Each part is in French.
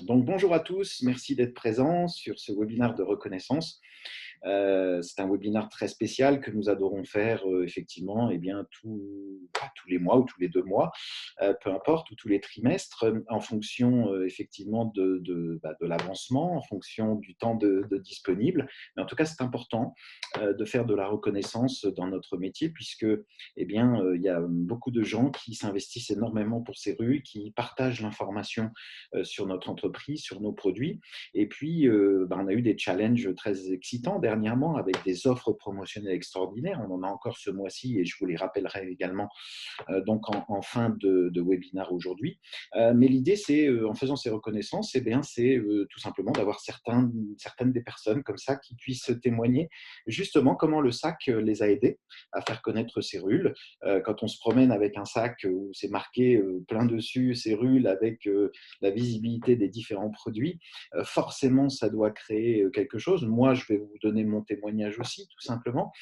Donc, bonjour à tous, merci d'être présents sur ce webinaire de reconnaissance. C'est un webinaire très spécial que nous adorons faire effectivement tous les mois ou tous les 2 mois, peu importe, ou tous les trimestres, en fonction effectivement de l'avancement, en fonction du temps disponible. Mais en tout cas, c'est important de faire de la reconnaissance dans notre métier puisque il y a beaucoup de gens qui s'investissent énormément pour ces rues, qui partagent l'information sur notre entreprise, sur nos produits. Et puis, on a eu des challenges très excitants dernièrement avec des offres promotionnelles extraordinaires. On en a encore ce mois-ci et je vous les rappellerai également donc en fin de webinaire aujourd'hui. Mais l'idée, c'est, en faisant ces reconnaissances, c'est tout simplement d'avoir certaines des personnes comme ça qui puissent témoigner justement comment le sac les a aidés à faire connaître Cérule. Quand on se promène avec un sac où c'est marqué plein dessus Cérule avec la visibilité des différents produits, forcément, ça doit créer quelque chose. Moi, je vais vous donner mon témoignage aussi, tout simplement.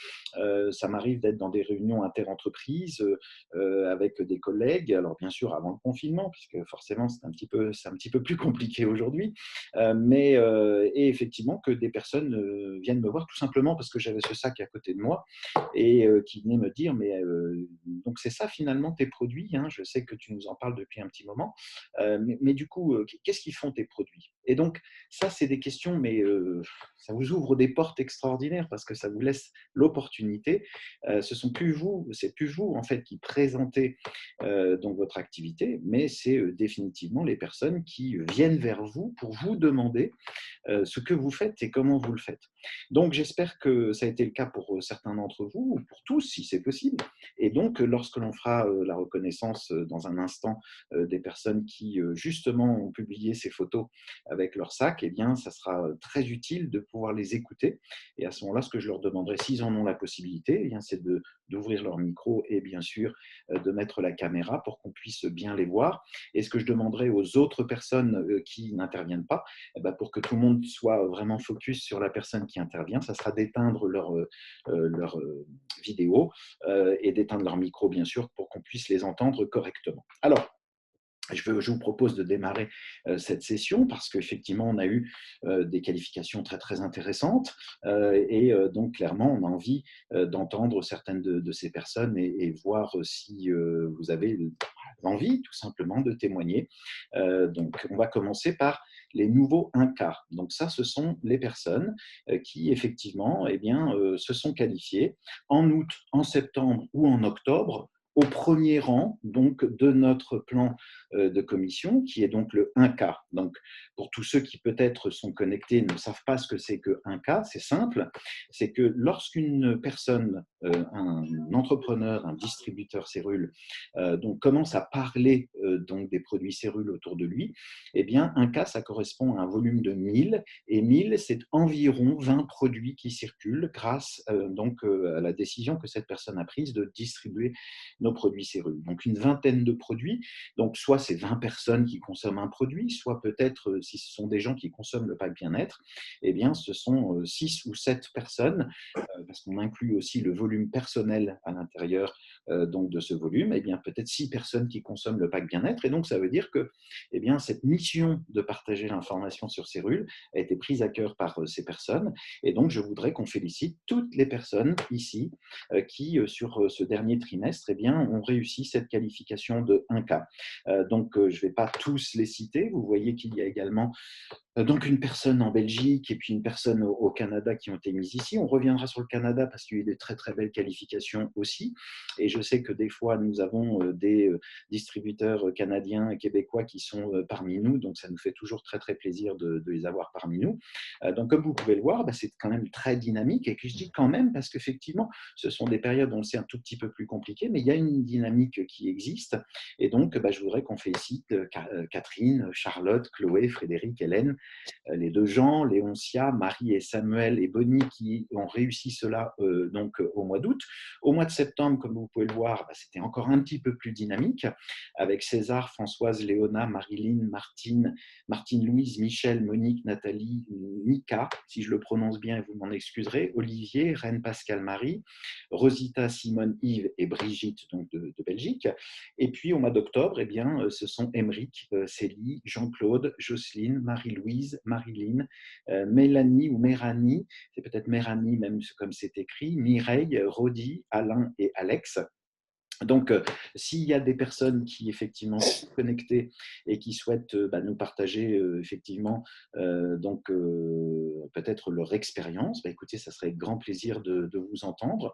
Ça m'arrive d'être dans des réunions inter-entreprises avec des collègues. Alors, bien sûr, avant le confinement, puisque forcément, c'est un petit peu plus compliqué aujourd'hui. Et effectivement, que des personnes viennent me voir tout simplement parce que j'avais ce sac à côté de moi et qui venaient me dire, donc c'est ça finalement tes produits, hein, je sais que tu nous en parles depuis un petit moment, mais du coup, qu'est-ce qu'ils font tes produits? Et donc, ça, c'est des questions, ça vous ouvre des portes extraordinaires parce que ça vous laisse l'opportunité. C'est plus vous en fait qui présentez donc votre activité, mais c'est définitivement les personnes qui viennent vers vous pour vous demander ce que vous faites et comment vous le faites. Donc, j'espère que ça a été le cas pour certains d'entre vous, ou pour tous, si c'est possible. Et donc, lorsque l'on fera la reconnaissance dans un instant des personnes qui, justement, ont publié ces photos avec leur sac, eh bien, ça sera très utile de pouvoir les écouter. Et à ce moment-là, ce que je leur demanderai, s'ils en ont la possibilité, eh bien, c'est d'ouvrir leur micro et bien sûr de mettre la caméra pour qu'on puisse bien les voir. Et ce que je demanderai aux autres personnes qui n'interviennent pas, eh ben, pour que tout le monde soit vraiment focus sur la personne qui intervient, ça sera d'éteindre leur vidéo et d'éteindre leur micro, bien sûr, pour qu'on puisse les entendre correctement. Alors, je vous propose de démarrer cette session parce qu'effectivement, on a eu des qualifications très, très intéressantes donc, clairement, on a envie d'entendre certaines de ces personnes et voir si vous avez l'envie, tout simplement, de témoigner. Donc, on va commencer par les nouveaux 1K. Donc, ça, ce sont les personnes qui, effectivement, se sont qualifiées en août, en septembre ou en octobre au premier rang donc, de notre plan de commission, qui est donc le 1K. Donc, pour tous ceux qui peut-être sont connectés et ne savent pas ce que c'est que 1K, c'est simple, c'est que lorsqu'une personne, un entrepreneur, un distributeur cérule, donc commence à parler donc des produits cérules autour de lui, eh bien 1K, ça correspond à un volume de 1000, et 1000, c'est environ 20 produits qui circulent grâce à la décision que cette personne a prise de distribuer nos produits cérules. Donc une vingtaine de produits, donc soit c'est 20 personnes qui consomment un produit, soit peut-être, si ce sont des gens qui consomment le pack bien-être, eh bien, ce sont 6 ou 7 personnes, parce qu'on inclut aussi le volume personnel à l'intérieur donc de ce volume, eh bien, peut-être 6 personnes qui consomment le pack bien-être. Et donc, ça veut dire que eh bien, cette mission de partager l'information sur Cérule a été prise à cœur par ces personnes. Et donc, je voudrais qu'on félicite toutes les personnes ici qui, sur ce dernier trimestre, eh bien, ont réussi cette qualification de 1K. Je ne vais pas tous les citer. Vous voyez qu'il y a également donc une personne en Belgique et puis une personne au Canada qui ont été mises ici. On reviendra sur le Canada parce qu'il y a eu des très très belles qualifications aussi. Et je sais que des fois, nous avons des distributeurs canadiens et québécois qui sont parmi nous. Donc, ça nous fait toujours très très plaisir de les avoir parmi nous. Donc, comme vous pouvez le voir, c'est quand même très dynamique. Et puis, je dis quand même parce qu'effectivement, ce sont des périodes, on le sait, un tout petit peu plus compliquées, mais il y a une dynamique qui existe. Et donc, je voudrais qu'on félicite Catherine, Charlotte, Chloé, Frédéric, Hélène, les 2 Jean, Léoncia, Marie et Samuel et Bonnie qui ont réussi cela donc au mois d'août. Au mois de septembre, comme vous pouvez le voir, c'était encore un petit peu plus dynamique, avec César, Françoise, Léona, Marilyn, Martine Louise, Michel, Monique, Nathalie, Nika, si je le prononce bien, vous m'en excuserez, Olivier, Reine Pascal Marie, Rosita, Simone, Yves et Brigitte, donc de Belgique. Et puis au mois d'octobre, ce sont Émeric, Célie, Jean-Claude, Jocelyne, Marie-Louise, Marilyn, Mélanie ou Méranie, c'est peut-être Méranie même comme c'est écrit, Mireille, Rodi, Alain et Alex. Donc, s'il y a des personnes qui effectivement sont connectées et qui souhaitent nous partager effectivement peut-être leur expérience, écoutez, ça serait avec grand plaisir de vous entendre.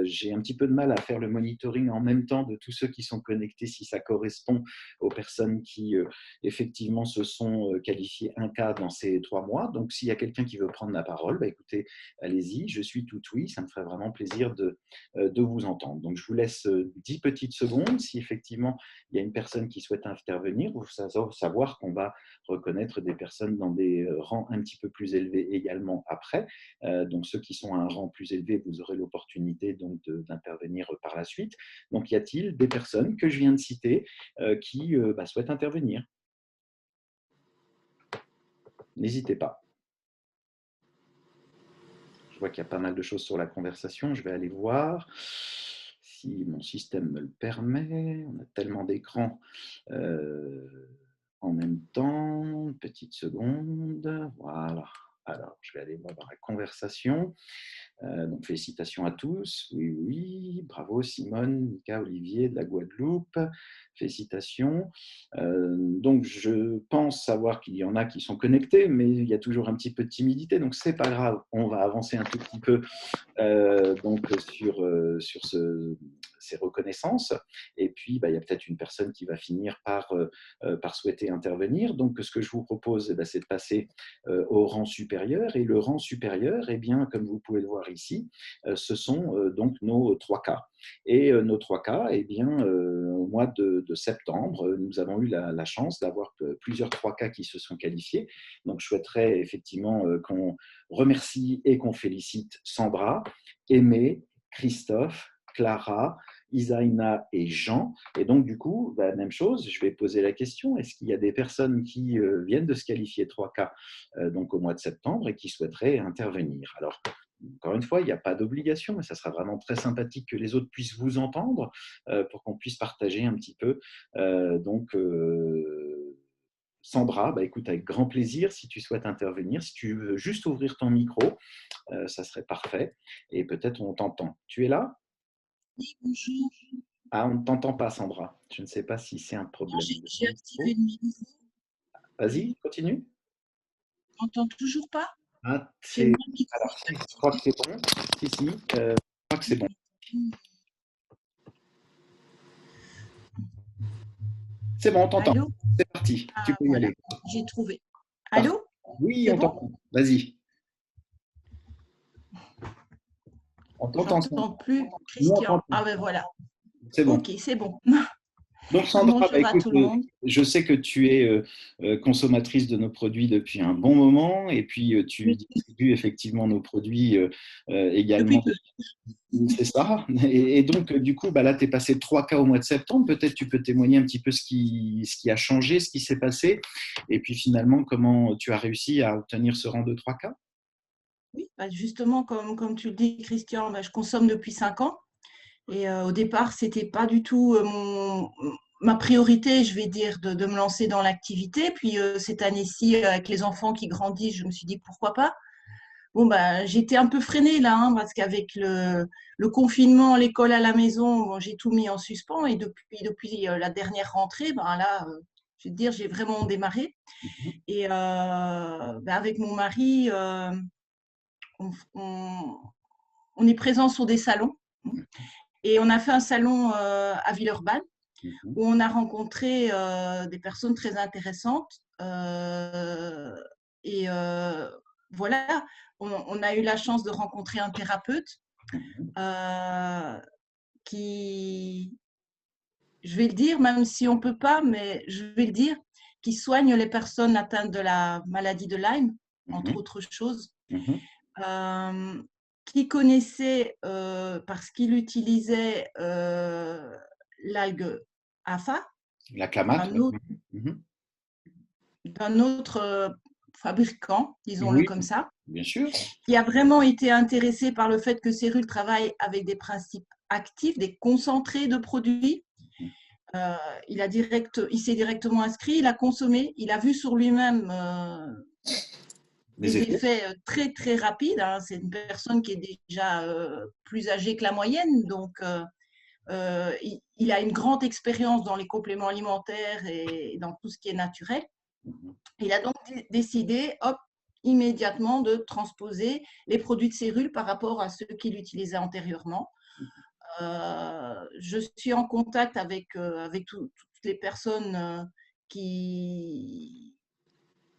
J'ai un petit peu de mal à faire le monitoring en même temps de tous ceux qui sont connectés, si ça correspond aux personnes qui effectivement se sont qualifiées un cas dans ces 3 mois. Donc, s'il y a quelqu'un qui veut prendre la parole, écoutez, allez-y, je suis tout oui, ça me ferait vraiment plaisir de vous entendre. Donc, je vous laisse 10 petites secondes. Si effectivement, il y a une personne qui souhaite intervenir, vous savoir qu'on va reconnaître des personnes dans des rangs un petit peu plus élevés également après. Donc, ceux qui sont à un rang plus élevé, vous aurez l'opportunité donc d'intervenir par la suite. Donc, y a-t-il des personnes que je viens de citer qui souhaitent intervenir? N'hésitez pas. Je vois qu'il y a pas mal de choses sur la conversation. Je vais aller voir si mon système me le permet. On a tellement d'écrans en même temps. Petite seconde. Voilà. Alors, je vais aller voir dans la conversation. Donc, félicitations à tous. Oui, oui. Bravo, Simone, Nika, Olivier de la Guadeloupe. Félicitations. Donc, je pense savoir qu'il y en a qui sont connectés, mais il y a toujours un petit peu de timidité. Donc, ce n'est pas grave. On va avancer un tout petit peu sur ces reconnaissances. Et puis, il y a peut-être une personne qui va finir par souhaiter intervenir. Donc, ce que je vous propose, c'est de passer au rang supérieur. Et le rang supérieur, comme vous pouvez le voir ici, ce sont donc nos 3 cas. Et nos 3 cas, au mois de septembre, nous avons eu la chance d'avoir plusieurs 3 cas qui se sont qualifiés. Donc, je souhaiterais effectivement qu'on remercie et qu'on félicite Sandra, Aimé, Christophe, Clara, Isaïna et Jean. Et donc, du coup, même chose, je vais poser la question, est-ce qu'il y a des personnes qui viennent de se qualifier 3 cas donc au mois de septembre et qui souhaiteraient intervenir? Alors, encore une fois, il n'y a pas d'obligation, mais ça sera vraiment très sympathique que les autres puissent vous entendre pour qu'on puisse partager un petit peu. Sandra, écoute, avec grand plaisir, si tu souhaites intervenir, si tu veux juste ouvrir ton micro, ça serait parfait. Et peut-être on t'entend. Tu es là? Oui, bonjour. Ah, on ne t'entend pas, Sandra. Je ne sais pas si c'est un problème. J'ai activé le micro. Vas-y, continue. On n'entend toujours pas? Ah, C'est moi le micro alors, qui est je crois que activé. c'est bon. Si, je crois que c'est bon. C'est bon, on t'entend. Allô? C'est parti. Tu peux y Voilà, aller. j'ai trouvé. Parfait. Allô? Oui, C'est on bon? t'entend. Vas-y. On t'entend. J'entends plus Nous, on Christian. t'entend. Ah ben voilà. C'est bon. Ok, c'est bon. Donc, Sandra, Bonjour à écoute, tout le monde. je sais que tu es consommatrice de nos produits depuis un bon moment et puis tu Oui, distribues effectivement nos produits depuis également. peu. C'est ça. Et donc, du coup, là, tu es passé de 3 cas au mois de septembre. Peut-être tu peux témoigner un petit peu ce qui a changé, ce qui s'est passé et puis finalement, comment tu as réussi à obtenir ce rang de 3 cas. Oui, justement, comme tu le dis, Christian, je consomme depuis 5 ans. Et au départ, ce n'était pas du tout ma priorité, je vais dire, de me lancer dans l'activité. Puis cette année-ci, avec les enfants qui grandissent, je me suis dit pourquoi pas. Bon, j'étais un peu freinée là, parce qu'avec le confinement, l'école à la maison, bon, j'ai tout mis en suspens. Et depuis la dernière rentrée, là, je vais te dire, j'ai vraiment démarré. Et avec mon mari, on, on- on est présent sur des salons. Et on a fait un salon à Villeurbanne Mhm. où on a rencontré des personnes très intéressantes. Et voilà, on a eu la chance de rencontrer un thérapeute Mhm. qui, je vais le dire, même si on ne peut pas, mais je vais le dire, qui soigne les personnes atteintes de la maladie de Lyme, entre Mhm. autres choses. Mhm. Euh, qui connaissait, parce qu'il utilisait l'algue AFA La clamate, d'un ouais. autre, Mhm. d'un autre fabricant, disons-le Oui, comme ça, bien sûr. qui a vraiment été intéressé par le fait que Cérul travaille avec des principes actifs, des concentrés de produits. Euh, il s'est directement inscrit, il a consommé, il a vu sur lui-même Les des effets. effets très très rapides. Hein. C'est une personne qui est déjà plus âgée que la moyenne, donc il a une grande expérience dans les compléments alimentaires et dans tout ce qui est naturel. Mhm. Il a donc décidé, hop, immédiatement de transposer les produits de Cérul par rapport à ceux qu'il utilisait antérieurement. Je suis en contact avec toutes les personnes qui,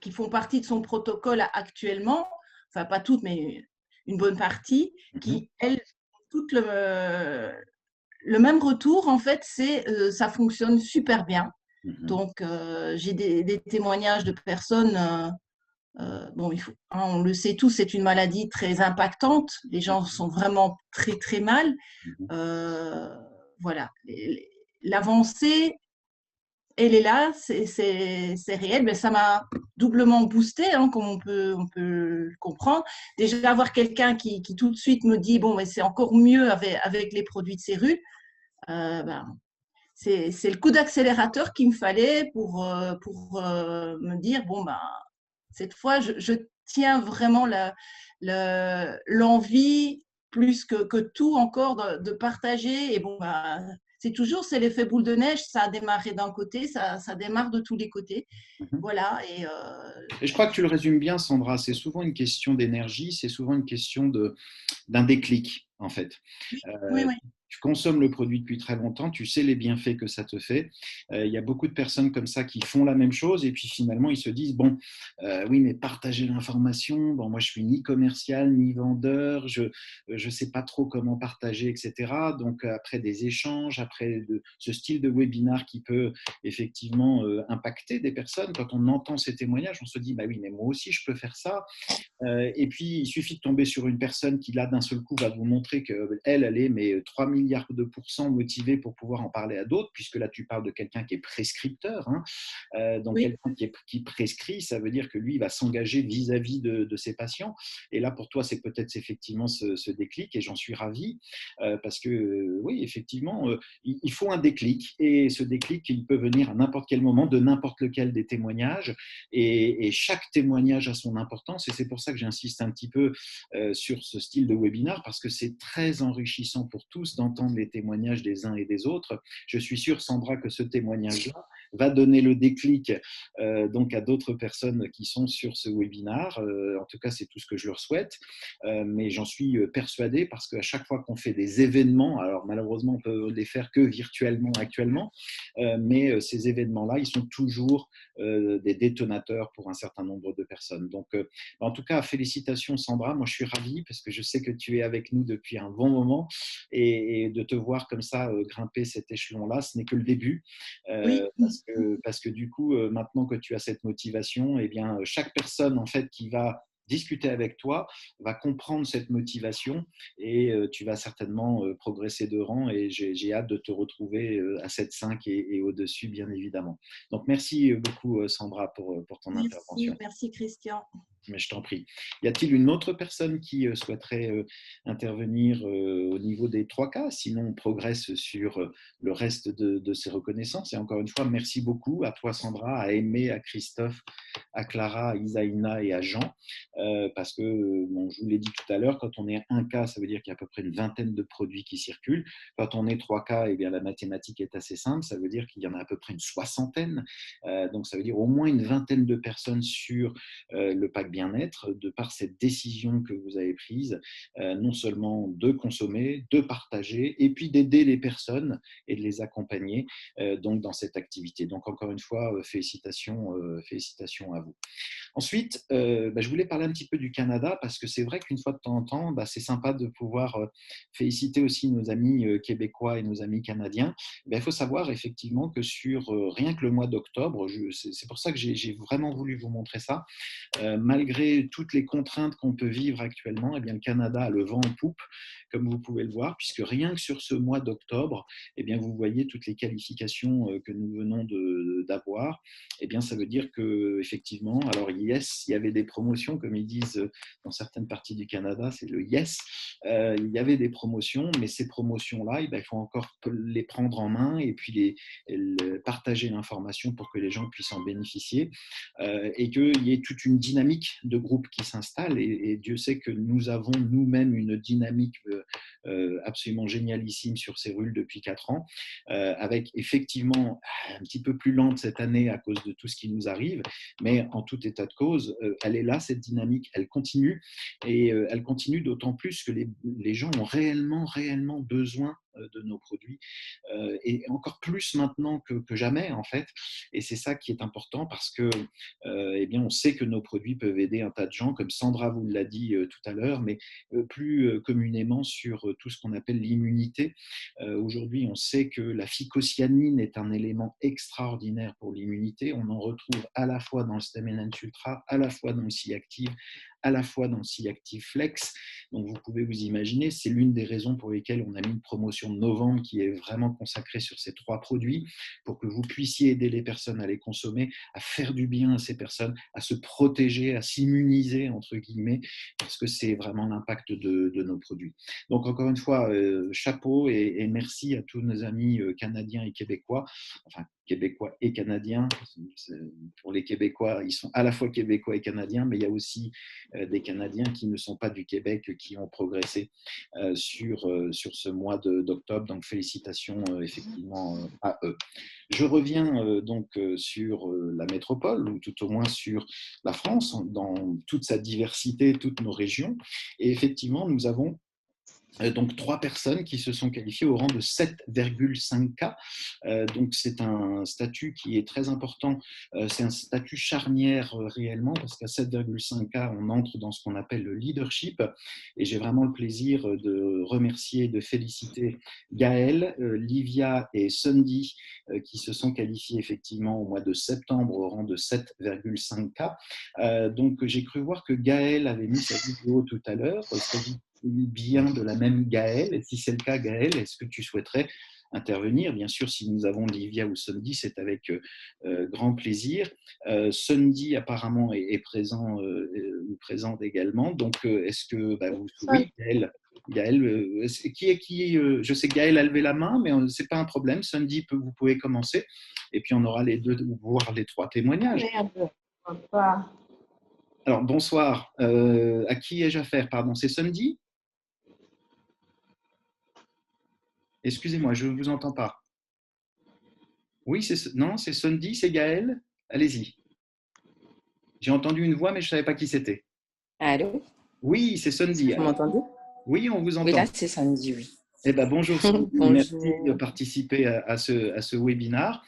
qui font partie de son protocole actuellement, enfin pas toutes, mais une bonne partie, Mhm. qui, elles, ont toutes le même retour, en fait, c'est ça fonctionne super bien. Mhm. Donc, j'ai des témoignages de personnes. Bon, hein, on le sait tous, c'est une maladie très impactante. Les gens sont vraiment très, très mal. Mhm. Euh, voilà. L'avancée, elle est là, c'est réel, mais ça m'a doublement boosté, hein, comme on peut le comprendre. Déjà, avoir quelqu'un qui tout de suite me dit, bon, mais c'est encore mieux avec les produits de Cérul, ben, c'est le coup d'accélérateur qu'il me fallait pour me dire, bon, ben, cette fois, je tiens vraiment l'envie plus que tout encore de partager. Et bon, ben, c'est l'effet boule de neige, ça a démarré d'un côté, ça démarre de tous les côtés. Mhm. Voilà, Et je crois que tu le résumes bien, Sandra. C'est souvent une question d'énergie, c'est souvent une question d'un déclic, en fait. oui, oui, Euh, oui. Tu consommes le produit depuis très longtemps, tu sais les bienfaits que ça te fait. Il y a beaucoup de personnes comme ça qui font la même chose et puis finalement ils se disent, bon, oui, mais partager l'information, bon, moi je suis ni commercial ni vendeur, je ne sais pas trop comment partager, etc. Donc après des échanges, après ce style de webinar qui peut effectivement impacter des personnes, quand on entend ces témoignages, on se dit, bah oui, mais moi aussi je peux faire ça. Et puis, il suffit de tomber sur une personne qui, là, d'un seul coup, va vous montrer qu'elle est mais 3 milliards de pourcents motivée pour pouvoir en parler à d'autres, puisque là, tu parles de quelqu'un qui est prescripteur. Hein. Donc, Oui. quelqu'un qui prescrit, ça veut dire que lui, il va s'engager vis-à-vis de ses patients. Et là, pour toi, c'est peut-être effectivement ce déclic, et j'en suis ravi, parce que, oui, effectivement, il faut un déclic, et ce déclic, il peut venir à n'importe quel moment, de n'importe lequel des témoignages, et chaque témoignage a son importance, et c'est pour ça que j'insiste un petit peu sur ce style de webinar, parce que c'est très enrichissant pour tous d'entendre les témoignages des uns et des autres. Je suis sûr, Sandra, que ce témoignage-là va donner le déclic donc à d'autres personnes qui sont sur ce webinar. En tout cas, c'est tout ce que je leur souhaite. Mais j'en suis persuadé parce qu'à chaque fois qu'on fait des événements, alors malheureusement, on peut les faire que virtuellement actuellement, mais ces événements-là, ils sont toujours des détonateurs pour un certain nombre de personnes. Donc, en tout cas, félicitations Sandra. Moi, je suis ravi parce que je sais que tu es avec nous depuis un bon moment et de te voir comme ça grimper cet échelon-là, ce n'est que le début. Oui. Parce que du coup, maintenant que tu as cette motivation, eh bien, chaque personne en fait qui va discuter avec toi va comprendre cette motivation et tu vas certainement progresser de rang et j'ai hâte de te retrouver à 7,5 et au-dessus, bien évidemment. Donc, merci beaucoup, Sandra, pour ton Merci, intervention. merci Christian. Mais je t'en prie. Y a-t-il une autre personne qui souhaiterait intervenir au niveau des 3 cas? Sinon, on progresse sur le reste de ces reconnaissances. Et encore une fois, merci beaucoup à toi, Sandra, à Aimé, à Christophe, à Clara, à Isaïna et à Jean. Parce que, bon, je vous l'ai dit tout à l'heure, quand on est 1 cas, ça veut dire qu'il y a à peu près une vingtaine de produits qui circulent. Quand on est 3 cas, eh bien, la mathématique est assez simple. Ça veut dire qu'il y en a à peu près une soixantaine. Donc, ça veut dire au moins une vingtaine de personnes sur le pack bien-être, de par cette décision que vous avez prise, non seulement de consommer, de partager, et puis d'aider les personnes et de les accompagner donc dans cette activité. Donc encore une fois, félicitations à vous. Ensuite, je voulais parler un petit peu du Canada parce que c'est vrai qu'une fois de temps en temps, c'est sympa de pouvoir féliciter aussi nos amis québécois et nos amis canadiens. Il faut savoir effectivement que sur rien que le mois d'octobre, c'est pour ça que j'ai vraiment voulu vous montrer ça, malgré malgré toutes les contraintes qu'on peut vivre actuellement, eh bien, le Canada a le vent en poupe, comme vous pouvez le voir, puisque rien que sur ce mois d'octobre, eh bien, vous voyez toutes les qualifications que nous venons d'avoir. Eh bien, ça veut dire qu'effectivement, alors yes, il y avait des promotions, comme ils disent dans certaines parties du Canada, c'est le yes. Il y avait des promotions, mais ces promotions-là, eh bien, il faut encore les prendre en main et puis partager l'information pour que les gens puissent en bénéficier et qu'il y ait toute une dynamique de groupe qui s'installe. Et Dieu sait que nous avons nous-mêmes une dynamique absolument génialissime sur Cérule depuis 4 ans, avec effectivement un petit peu plus lente cette année à cause de tout ce qui nous arrive, mais en tout état de cause, elle est là, cette dynamique, elle continue, et elle continue d'autant plus que les gens ont réellement besoin de nos produits, et encore plus maintenant que jamais en fait. Et c'est ça qui est important parce que eh bien, on sait que nos produits peuvent aider un tas de gens, comme Sandra vous l'a dit tout à l'heure, mais plus communément sur tout ce qu'on appelle l'immunité. Aujourd'hui, on sait que la phycocyanine est un élément extraordinaire pour l'immunité. On en retrouve à la fois dans le Stamenens Ultra, à la fois dans le C-Active, à la fois dans le C-Active Flex. Donc vous pouvez vous imaginer, c'est l'une des raisons pour lesquelles on a mis une promotion de novembre qui est vraiment consacrée sur ces 3 produits, pour que vous puissiez aider les personnes à les consommer, à faire du bien à ces personnes, à se protéger, à s'immuniser, entre guillemets, parce que c'est vraiment l'impact de nos produits. Donc encore une fois, chapeau et merci à tous nos amis canadiens et québécois, enfin québécois et canadiens. Pour les Québécois, ils sont à la fois québécois et canadiens, mais il y a aussi des Canadiens qui ne sont pas du Québec, qui ont progressé sur ce mois d'octobre. Donc félicitations effectivement à eux. Je reviens donc sur la métropole, ou tout au moins sur la France, dans toute sa diversité, toutes nos régions. Et effectivement, nous avons donc 3 personnes qui se sont qualifiées au rang de 7,5K. Donc c'est un statut qui est très important. C'est un statut charnière réellement, parce qu'à 7,5K, on entre dans ce qu'on appelle le leadership. Et j'ai vraiment le plaisir de remercier, de féliciter Gaël, Livia et Sundy qui se sont qualifiés effectivement au mois de septembre au rang de 7,5K. Donc j'ai cru voir que Gaël avait mis sa vidéo tout à l'heure. Bien de la même Gaëlle. Et si c'est le cas, Gaëlle, est-ce que tu souhaiterais intervenir? Bien sûr, si nous avons Livia ou Sundy, c'est avec grand plaisir. Sundy apparemment est présent ou présente également. Donc, est-ce que vous... Oui, Gaëlle, je sais que Gaëlle a levé la main, mais ce n'est pas un problème. Sundy, vous pouvez commencer. Et puis, on aura les 2, voire les 3 témoignages. Alors, bonsoir. À qui ai-je affaire? Pardon, c'est Sundy? Excusez-moi, je ne vous entends pas. Oui, non, c'est Sundy, c'est Gaël. Allez-y. J'ai entendu une voix, mais je ne savais pas qui c'était. Allô? Oui, c'est Sundy. Vous m'entendez? Oui, on vous entend. Oui, là, c'est Sundy, oui. Eh ben, bonjour Sundy, Bonjour. Merci de participer à ce webinaire.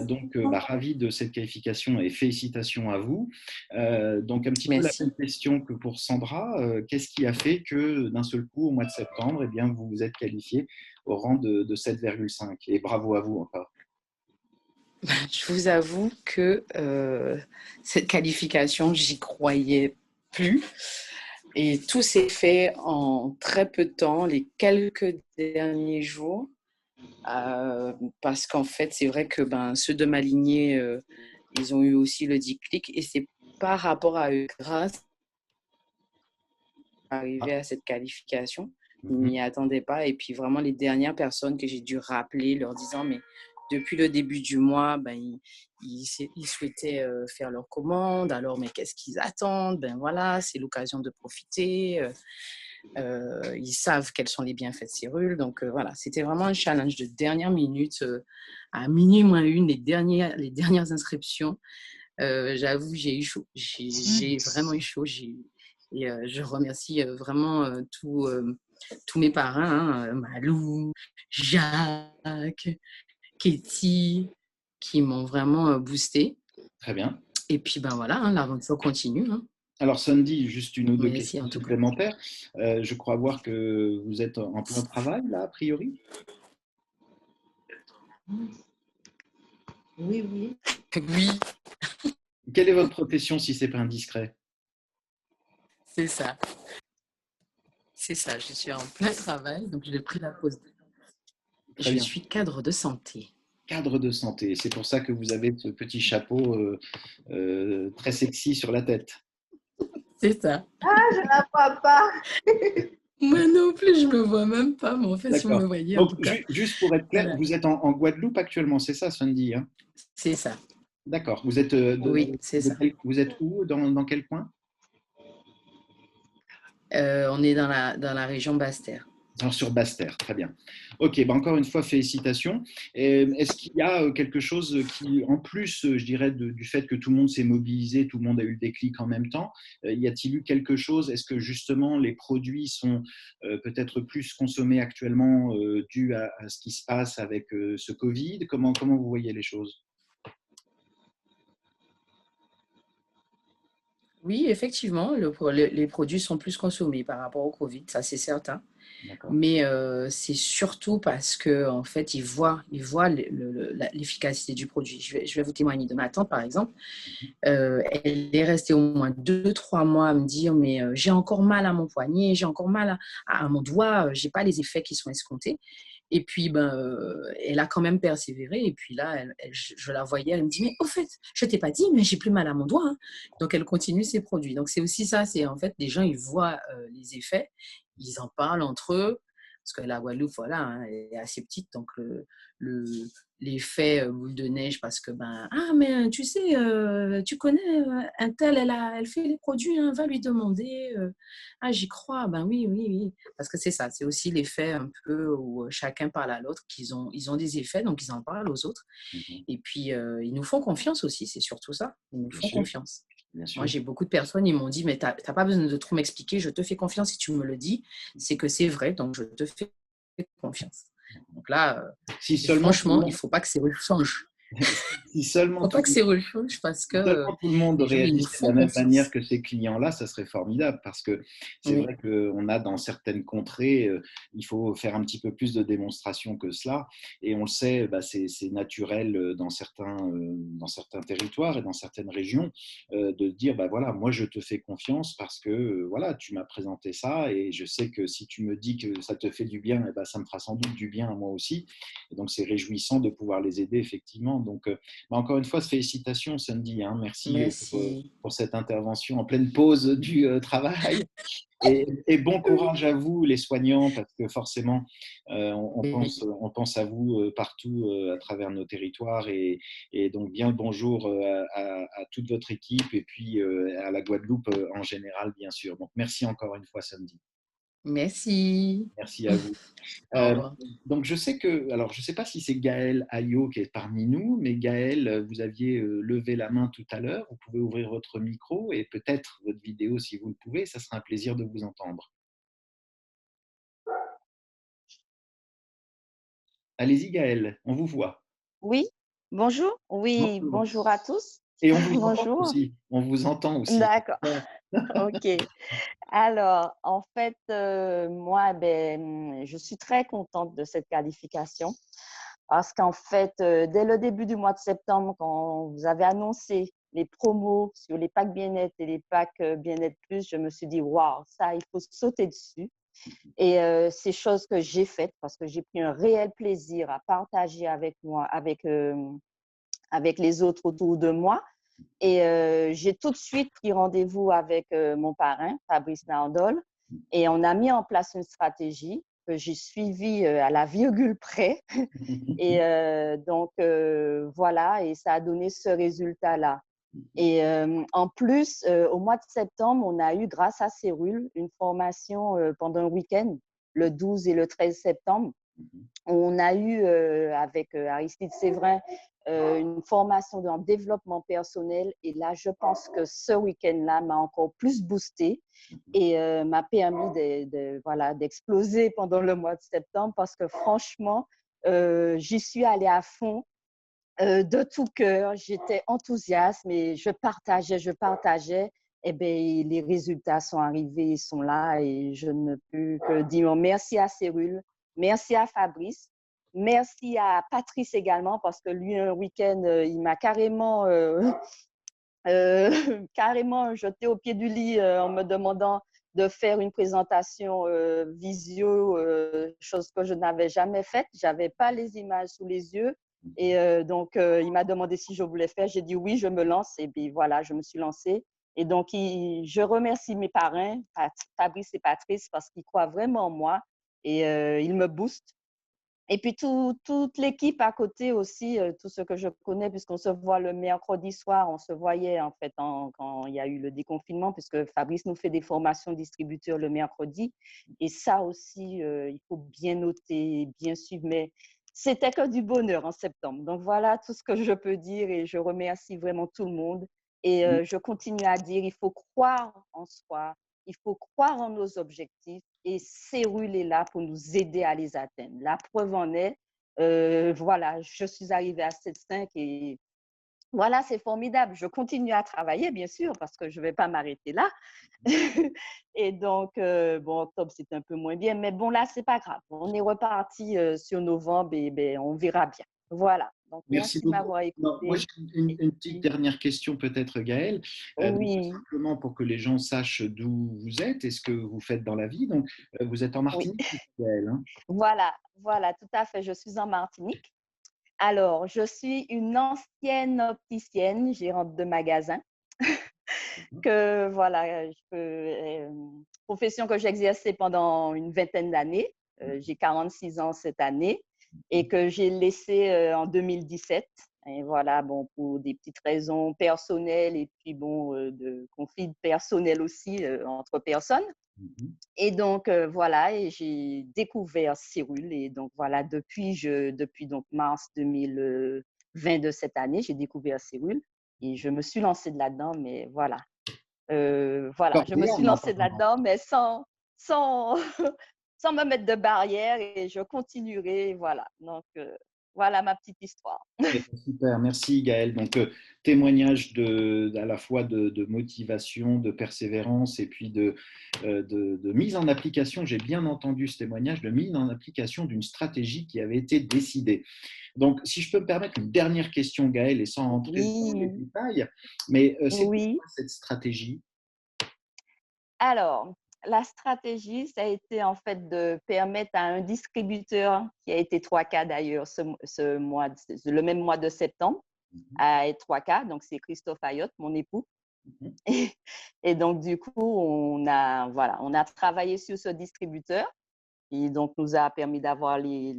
Donc, ravi de cette qualification et félicitations à vous. Donc, un petit peu la même question que pour Sandra. Qu'est-ce qui a fait que d'un seul coup, au mois de septembre, eh bien, vous vous êtes qualifié au rang de 7,5? Et bravo à vous encore. Je vous avoue que cette qualification, j'y croyais plus. Et tout s'est fait en très peu de temps, les quelques derniers jours. Parce qu'en fait, c'est vrai que ceux de ma lignée, ils ont eu aussi le déclic. Et c'est par rapport à eux, grâce à arriver à cette qualification. Ils ne m'y attendaient pas. Et puis vraiment, les dernières personnes que j'ai dû rappeler, leur disant, mais depuis le début du mois, ils souhaitaient faire leur commande. Alors, mais qu'est-ce qu'ils attendent? Voilà, c'est l'occasion de profiter. Ils savent quels sont les bienfaits de Cérule. Donc, voilà, c'était vraiment un challenge de dernière minute. À minuit moins une, les dernières inscriptions. J'avoue, j'ai eu chaud. J'ai vraiment eu chaud. Et je remercie vraiment tous mes parrains, Malou, Jacques, Katie, qui m'ont vraiment boosté. Très bien. Et puis, voilà, l'aventure continue. Alors, Sundy, juste une ou deux questions supplémentaires. Je crois voir que vous êtes en plein travail, là, a priori. Oui. Quelle est votre profession, si ce n'est pas indiscret? C'est ça. C'est ça. Je suis en plein travail, donc j'ai pris la pause. Très Je bien. suis cadre de santé. Cadre de santé. C'est pour ça que vous avez ce petit chapeau très sexy sur la tête. C'est ça. Ah, je ne la vois pas. Moi non plus, je me vois même pas, mais en fait, si vous me D'accord. voyez, en Donc, tout cas, juste pour être clair, voilà, vous êtes en Guadeloupe actuellement, c'est ça, Sandy, hein? c'est ça. D'accord. Vous êtes, Oui, c'est ça. vous êtes où? Dans quel coin? On est dans la région Basse-Terre. Alors, sur Basse-Terre, très bien. Ok, ben encore une fois, félicitations. Est-ce qu'il y a quelque chose qui, en plus, je dirais, du fait que tout le monde s'est mobilisé, tout le monde a eu le déclic en même temps, y a-t-il eu quelque chose? Est-ce que justement les produits sont peut-être plus consommés actuellement dû à ce qui se passe avec ce Covid? Comment vous voyez les choses? Oui, effectivement, les produits sont plus consommés par rapport au Covid, ça c'est certain. D'accord. Mais c'est surtout parce que en fait, ils voient l'efficacité du produit. Je vais vous témoigner de ma tante, par exemple. Elle est restée au moins 2, 3 mois à me dire, mais j'ai encore mal à mon poignet, j'ai encore mal à mon doigt, j'ai pas les effets qui sont escomptés. Et puis, ben, elle a quand même persévéré. Et puis là, je la voyais, elle me dit, mais au fait, je t'ai pas dit, mais j'ai plus mal à mon doigt, hein. Donc, elle continue ses produits. Donc, c'est aussi ça, c'est en fait, les gens, ils voient les effets, ils en parlent entre eux. Parce que la Guadeloupe, voilà, hein, elle est assez petite, donc le, l'effet boule de neige, parce que, ben, ah, mais tu sais, tu connais un tel, elle fait les produits, hein, va lui demander. Ah, j'y crois, ben oui, oui, oui. Parce que c'est ça, c'est aussi l'effet un peu où chacun parle à l'autre, ils ont des effets, donc ils en parlent aux autres. Mhm. Et puis, ils nous font confiance aussi, c'est surtout ça. Ils nous Bien font sûr, confiance. bien Moi, sûr. j'ai beaucoup de personnes, ils m'ont dit, mais t'as pas besoin de trop m'expliquer, je te fais confiance si tu me le dis, c'est que c'est vrai, donc je te fais confiance. Donc là, Si seulement tout le franchement, il ne monde, faut pas que ces rôles changent. si Il ne seulement faut tout pas que ces rôles changent parce que Si seulement tout le monde les gens, ils nous réagissait de la font même manière confiance. que ces clients-là, ça serait formidable parce que c'est Oui, vrai qu'on a dans certaines contrées, il faut faire un petit peu plus de démonstration que cela. Et on le sait, bah, c'est naturel dans certains territoires et dans certaines régions de dire, bah, voilà, moi je te fais confiance parce que voilà, tu m'as présenté ça et je sais que si tu me dis que ça te fait du bien, eh ben, ça me fera sans doute du bien à moi aussi. Et donc c'est réjouissant de pouvoir les aider effectivement. Donc bah, encore une fois, félicitations Sandy, hein. Merci merci. pour cette intervention en pleine pause du travail. Et bon courage à vous, les soignants, parce que forcément, Oui. on pense à vous partout à travers nos territoires. Et donc, bien le bonjour à toute votre équipe et puis à la Guadeloupe en général, bien sûr. Donc, merci encore une fois, Sandy. Merci. Merci à vous. Au Euh, revoir. donc, je sais que, alors, je ne sais pas si c'est Gaël Ayot qui est parmi nous, mais Gaël, vous aviez levé la main tout à l'heure. Vous pouvez ouvrir votre micro et peut-être votre vidéo si vous le pouvez. Ça sera un plaisir de vous entendre. Allez-y, Gaël, on vous voit. Oui, bonjour. Oui, Bonjour. bonjour à tous. Et on vous entend Bonjour. aussi. On vous entend aussi. D'accord. OK. Alors, en fait, moi, ben, je suis très contente de cette qualification parce qu'en fait, dès le début du mois de septembre, quand vous avez annoncé les promos sur les packs bien-être et les packs bien-être plus, je me suis dit, waouh, ça, il faut sauter dessus. Et c'est chose que j'ai faites parce que j'ai pris un réel plaisir à partager avec moi, avec les autres autour de moi. Et j'ai tout de suite pris rendez-vous avec mon parrain, Fabrice Nardol, et on a mis en place une stratégie que j'ai suivie à la virgule près. Et donc, voilà, et ça a donné ce résultat-là. Et en plus, au mois de septembre, on a eu, grâce à Cérule, une formation pendant un week-end, le 12 et le 13 septembre. On a eu, avec Aristide Séverin, une formation en développement personnel. Et là, je pense que ce week-end-là m'a encore plus boosté et m'a permis voilà, d'exploser pendant le mois de septembre parce que franchement, j'y suis allée à fond. De tout cœur, j'étais enthousiaste, mais je partageais. Et bien, les résultats sont arrivés, ils sont là et je ne peux que dire merci à Cyril, merci à Fabrice, merci à Patrice également parce que lui, un week-end, il m'a carrément carrément jeté au pied du lit en me demandant de faire une présentation visio, chose que je n'avais jamais faite. Je n'avais pas les images sous les yeux. Et donc, il m'a demandé si je voulais faire. J'ai dit oui, je me lance. Et puis voilà, je me suis lancée. Et donc, je remercie mes parrains, Fabrice et Patrice, parce qu'ils croient vraiment en moi et ils me boostent. Et puis, toute l'équipe à côté aussi, tout ce que je connais, puisqu'on se voit le mercredi soir, on se voyait en fait quand il y a eu le déconfinement, puisque Fabrice nous fait des formations distributeurs le mercredi. Et ça aussi, il faut bien noter, bien suivre. Mais c'était que du bonheur en septembre. Donc, voilà tout ce que je peux dire et je remercie vraiment tout le monde. Et je continue à dire, il faut croire en soi, il faut croire en nos objectifs et Cérule est là pour nous aider à les atteindre. La preuve en est, voilà, je suis arrivée à 7,5 et voilà, c'est formidable. Je continue à travailler, bien sûr, parce que je ne vais pas m'arrêter là. Et donc, bon, octobre, c'est un peu moins bien, mais bon, là, ce n'est pas grave. On est reparti sur novembre et ben, on verra bien. Voilà. Donc, Merci merci de beaucoup. m'avoir Non, moi, écouté. j'ai une petite dernière question peut-être, Gaëlle. Donc, Oui, simplement pour que les gens sachent d'où vous êtes et ce que vous faites dans la vie. Donc, vous êtes en oui. Martinique, Gaëlle, hein? Voilà, tout à fait. Je suis en Martinique. Alors, je suis une ancienne opticienne, gérante de magasin, que voilà, profession que j'ai exercée pendant une vingtaine d'années. J'ai 46 ans cette année et que j'ai laissée en 2017. Et voilà, bon, pour des petites raisons personnelles et puis bon, de conflits personnels aussi entre personnes. Mhm. Et donc, voilà, et j'ai découvert Cyril. Et donc, voilà, depuis donc mars 2020 de cette année, j'ai découvert Cyril. Et je me suis lancée de là-dedans, mais voilà. Voilà, je me suis Cordialement, lancée de apparemment. là-dedans, mais sans, sans me mettre de barrière et je continuerai. Voilà, donc, voilà ma petite histoire. Eh bien, super, merci Gaël. Donc, témoignage à la fois de motivation, de persévérance et puis de mise en application. J'ai bien entendu ce témoignage de mise en application d'une stratégie qui avait été décidée. Donc, si je peux me permettre une dernière question, Gaël, et sans entrer dans les Oui, détails, mais c'est oui. quoi cette stratégie? Alors, la stratégie, ça a été en fait de permettre à un distributeur qui a été 3K d'ailleurs le même mois de septembre, Mhm, à être 3K, donc c'est Christophe Ayotte, mon époux. mhm, Et donc, du coup, on a travaillé sur ce distributeur qui donc nous a permis d'avoir les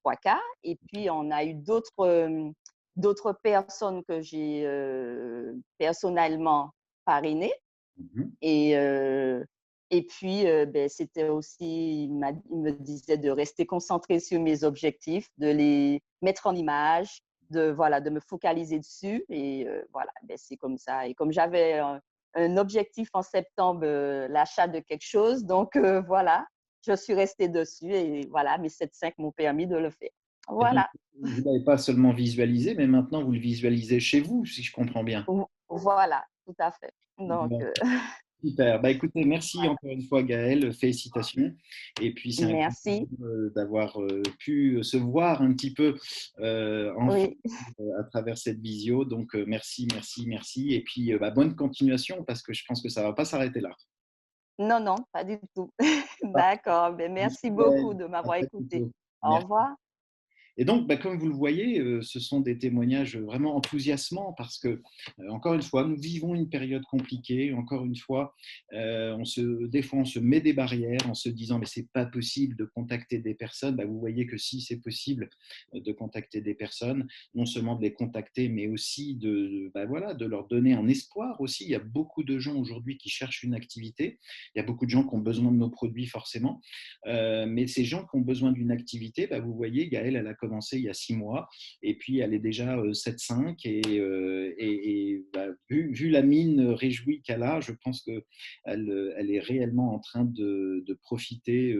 3K. Et puis, on a eu d'autres personnes que j'ai personnellement parrainées. mhm. Et, et puis, ben, c'était aussi, il me disait de rester concentré sur mes objectifs, de les mettre en image, voilà, de me focaliser dessus. Et voilà, ben, c'est comme ça. Et comme j'avais un objectif en septembre, l'achat de quelque chose, donc voilà, je suis restée dessus. Et voilà, mes 7,5 m'ont permis de le faire. Et donc, Voilà. vous ne l'avez pas seulement visualisé, mais maintenant vous le visualisez chez vous, si je comprends bien. Voilà, tout à fait. Donc, Bon, super. Bah, écoutez, merci voilà. encore une fois, Gaël. Félicitations. Et puis, c'est un grand Merci. plaisir d'avoir pu se voir un petit peu enfin Oui. à travers cette visio. Donc, merci, merci, merci. Et puis, bah, bonne continuation parce que je pense que ça ne va pas s'arrêter là. Non, non, pas du tout. Ah, D'accord. Ben, merci, merci beaucoup Gaël. de À m'avoir très écouté. bientôt. Au Merci. revoir. Et donc, bah, comme vous le voyez, ce sont des témoignages vraiment enthousiasmants parce que, encore une fois, nous vivons une période compliquée. Encore une fois, des fois, on se met des barrières en se disant, mais c'est pas possible de contacter des personnes. Bah, vous voyez que si c'est possible de contacter des personnes, non seulement de les contacter, mais aussi bah, voilà, de leur donner un espoir aussi. Il y a beaucoup de gens aujourd'hui qui cherchent une activité. Il y a beaucoup de gens qui ont besoin de nos produits forcément. Mais ces gens qui ont besoin d'une activité, bah, vous voyez, Gaëlle, elle a commencé il y a 6 mois et puis elle est déjà 7,5 et bah, vu la mine réjouie qu'elle a, je pense qu'elle elle est réellement en train de profiter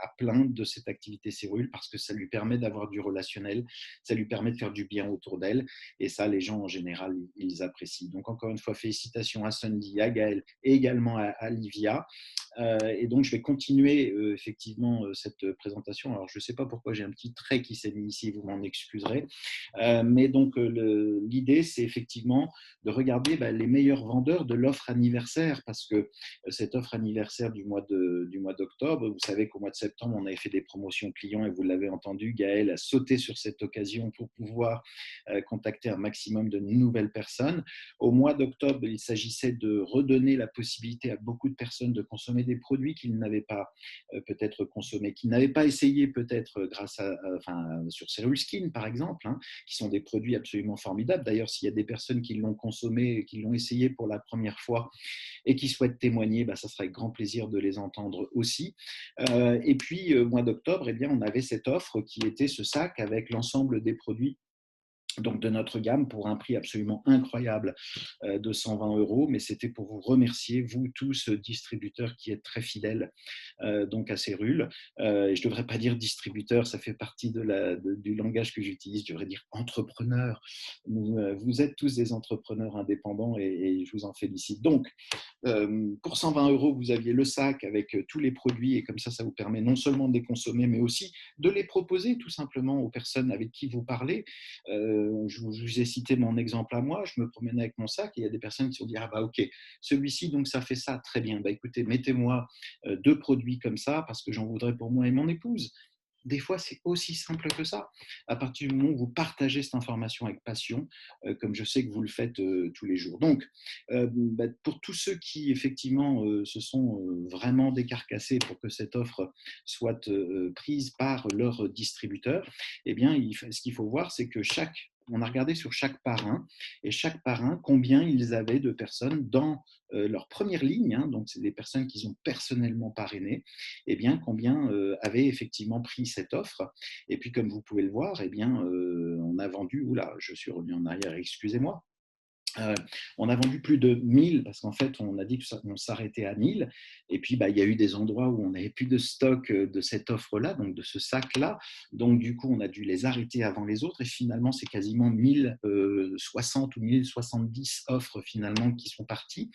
à plein de cette activité Cyrule parce que ça lui permet d'avoir du relationnel, ça lui permet de faire du bien autour d'elle et ça, les gens en général, ils apprécient. Donc encore une fois, félicitations à Sundy, à Gaëlle et également à Livia. Et donc, je vais continuer effectivement cette présentation. Alors, je ne sais pas pourquoi j'ai un petit trait qui s'est mis ici, vous m'en excuserez. Mais donc, l'idée, c'est effectivement de regarder les meilleurs vendeurs de l'offre anniversaire, parce que cette offre anniversaire du mois d'octobre, vous savez qu'au mois de septembre, on avait fait des promotions clients et vous l'avez entendu, Gaëlle a sauté sur cette occasion pour pouvoir contacter un maximum de nouvelles personnes. Au mois d'octobre, il s'agissait de redonner la possibilité à beaucoup de personnes de consommer des produits qu'ils n'avaient pas peut-être consommés, qu'ils n'avaient pas essayé peut-être grâce sur Cellule Skin par exemple, qui sont des produits absolument formidables. D'ailleurs, s'il y a des personnes qui l'ont consommé, qui l'ont essayé pour la première fois et qui souhaitent témoigner, ça sera avec grand plaisir de les entendre aussi. Et puis, au mois d'octobre, on avait cette offre qui était ce sac avec l'ensemble des produits donc de notre gamme pour un prix absolument incroyable de 120 €. Mais c'était pour vous remercier, vous tous distributeurs qui êtes très fidèles donc à Cellule. Je ne devrais pas dire distributeur, ça fait partie du langage que j'utilise, je devrais dire entrepreneur. Vous êtes tous des entrepreneurs indépendants et je vous en félicite. Donc, pour 120 €, vous aviez le sac avec tous les produits et comme ça vous permet non seulement de les consommer, mais aussi de les proposer tout simplement aux personnes avec qui vous parlez. Je vous ai cité mon exemple à moi, je me promenais avec mon sac et il y a des personnes qui se sont dit « Ah ok, celui-ci, donc ça fait ça, très bien. Écoutez, mettez-moi 2 produits comme ça parce que j'en voudrais pour moi et mon épouse. » Des fois, c'est aussi simple que ça. À partir du moment où vous partagez cette information avec passion, comme je sais que vous le faites tous les jours. Donc, pour tous ceux qui, effectivement, se sont vraiment décarcassés pour que cette offre soit prise par leur distributeur, ce qu'il faut voir, c'est que on a regardé sur chaque parrain, et chaque parrain, combien ils avaient de personnes dans leur première ligne, donc c'est des personnes qu'ils ont personnellement parrainées, combien avaient effectivement pris cette offre. Et puis, comme vous pouvez le voir, on a vendu, je suis revenu en arrière, excusez-moi. On a vendu plus de 1000 parce qu'en fait, on a dit qu'on s'arrêtait à 1000. Et puis, il y a eu des endroits où on n'avait plus de stock de cette offre-là, donc de ce sac-là. Donc, du coup, on a dû les arrêter avant les autres. Et finalement, c'est quasiment 1060 ou 1070 offres finalement qui sont parties.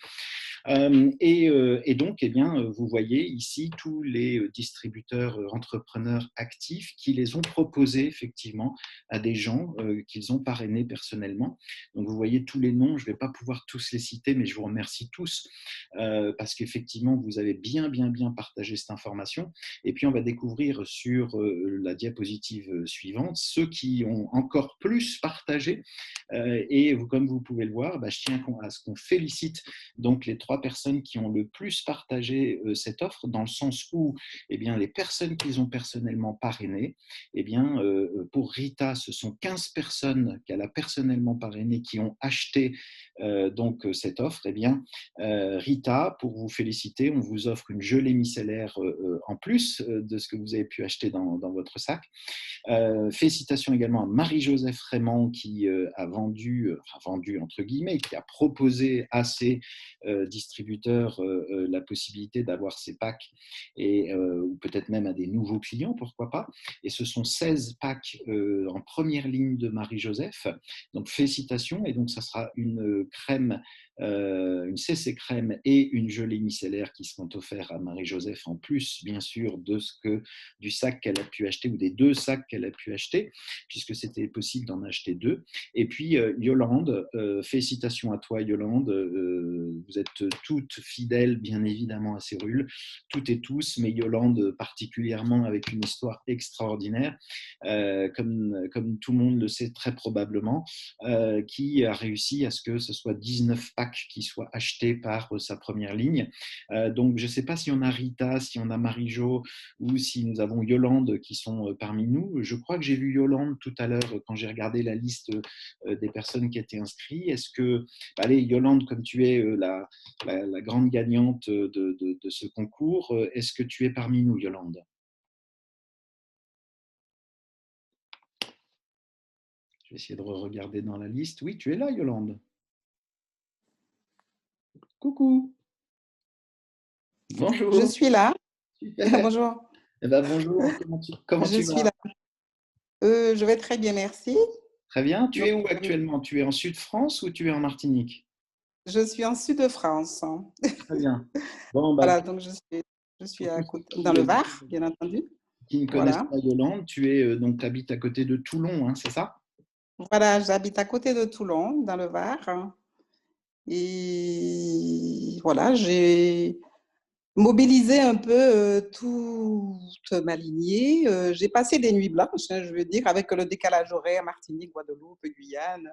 Et donc, vous voyez ici tous les distributeurs, entrepreneurs actifs qui les ont proposés effectivement à des gens qu'ils ont parrainés personnellement. Donc, vous voyez tous les noms, je ne vais pas pouvoir tous les citer, mais je vous remercie tous parce qu'effectivement, vous avez bien partagé cette information. Et puis, on va découvrir sur la diapositive suivante ceux qui ont encore plus partagé. Comme vous pouvez le voir, je tiens à ce qu'on félicite donc les 3 personnes qui ont le plus partagé cette offre, dans le sens où les personnes qu'ils ont personnellement parrainées, pour Rita, ce sont 15 personnes qu'elle a personnellement parrainées qui ont acheté donc cette offre. Rita, pour vous féliciter, on vous offre une gelée micellaire en plus de ce que vous avez pu acheter dans votre sac. Félicitations également à Marie-Joseph Raymond qui a vendu entre guillemets, qui a proposé à ses distributeurs la possibilité d'avoir ces packs ou peut-être même à des nouveaux clients, pourquoi pas. Et ce sont 16 packs en première ligne de Marie-Joseph. Donc félicitations. Et donc ça sera une crème, une CC crème et une gelée micellaire qui seront offerts à Marie-Joseph en plus bien sûr du sac qu'elle a pu acheter ou des 2 sacs qu'elle a pu acheter, puisque c'était possible d'en acheter 2. Et puis Yolande, félicitations à toi Yolande, vous êtes toutes fidèles bien évidemment à Cellule, toutes et tous, mais Yolande particulièrement avec une histoire extraordinaire, comme tout le monde le sait très probablement, qui a réussi à ce que ce soit 19 packs qui soient achetés par sa première ligne. Donc je ne sais pas si on a Rita, si on a Marie-Jo ou si nous avons Yolande qui sont parmi nous. Je crois que j'ai vu Yolande tout à l'heure quand j'ai regardé la liste des personnes qui étaient inscrites. Est-ce que, allez Yolande, comme tu es la grande gagnante de ce concours, est-ce que tu es parmi nous Yolande ? Je vais essayer de regarder dans la liste. Oui, tu es là Yolande. Coucou. Bonjour. Je suis là. Super. Bonjour. Bonjour, comment tu vas ? Je suis là. Je vais très bien, merci. Très bien. Tu es où actuellement ? Tu es en Sud-France ou tu es en Martinique ? Je suis en Sud-de-France. Très bien. Bon, voilà, donc je suis Je suis Pour à tous ceux côté, dans le Var, bien entendu. qui ne connaissent Voilà. pas Yolande, tu es donc habites à côté de Toulon, hein, c'est ça? Voilà, j'habite à côté de Toulon, dans le Var. Et voilà, j'ai mobilisé un peu toute ma lignée. J'ai passé des nuits blanches, hein, je veux dire, avec le décalage horaire, Martinique, Guadeloupe, Guyane.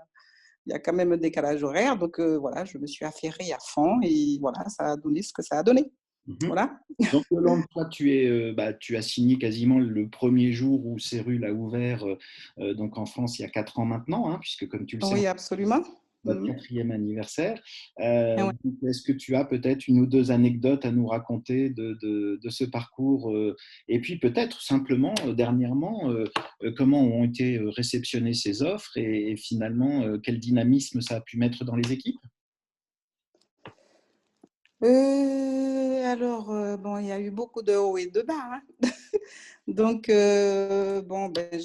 Il y a quand même un décalage horaire. Donc voilà, je me suis affairée à fond et voilà, ça a donné ce que ça a donné. Mhm. Voilà. Donc, Yolande, toi, tu as signé quasiment le premier jour où Cérule a ouvert donc en France il y a 4 ans maintenant, hein, puisque comme tu le sais, Oui, absolument. notre Mhm. 4e anniversaire. Ah ouais. Donc, est-ce que tu as peut-être une ou deux anecdotes à nous raconter de ce parcours et puis peut-être simplement, dernièrement, comment ont été réceptionnées ces offres et finalement, quel dynamisme ça a pu mettre dans les équipes? Alors, bon, il y a eu beaucoup de hauts et de bas, hein. Donc, bon, ben,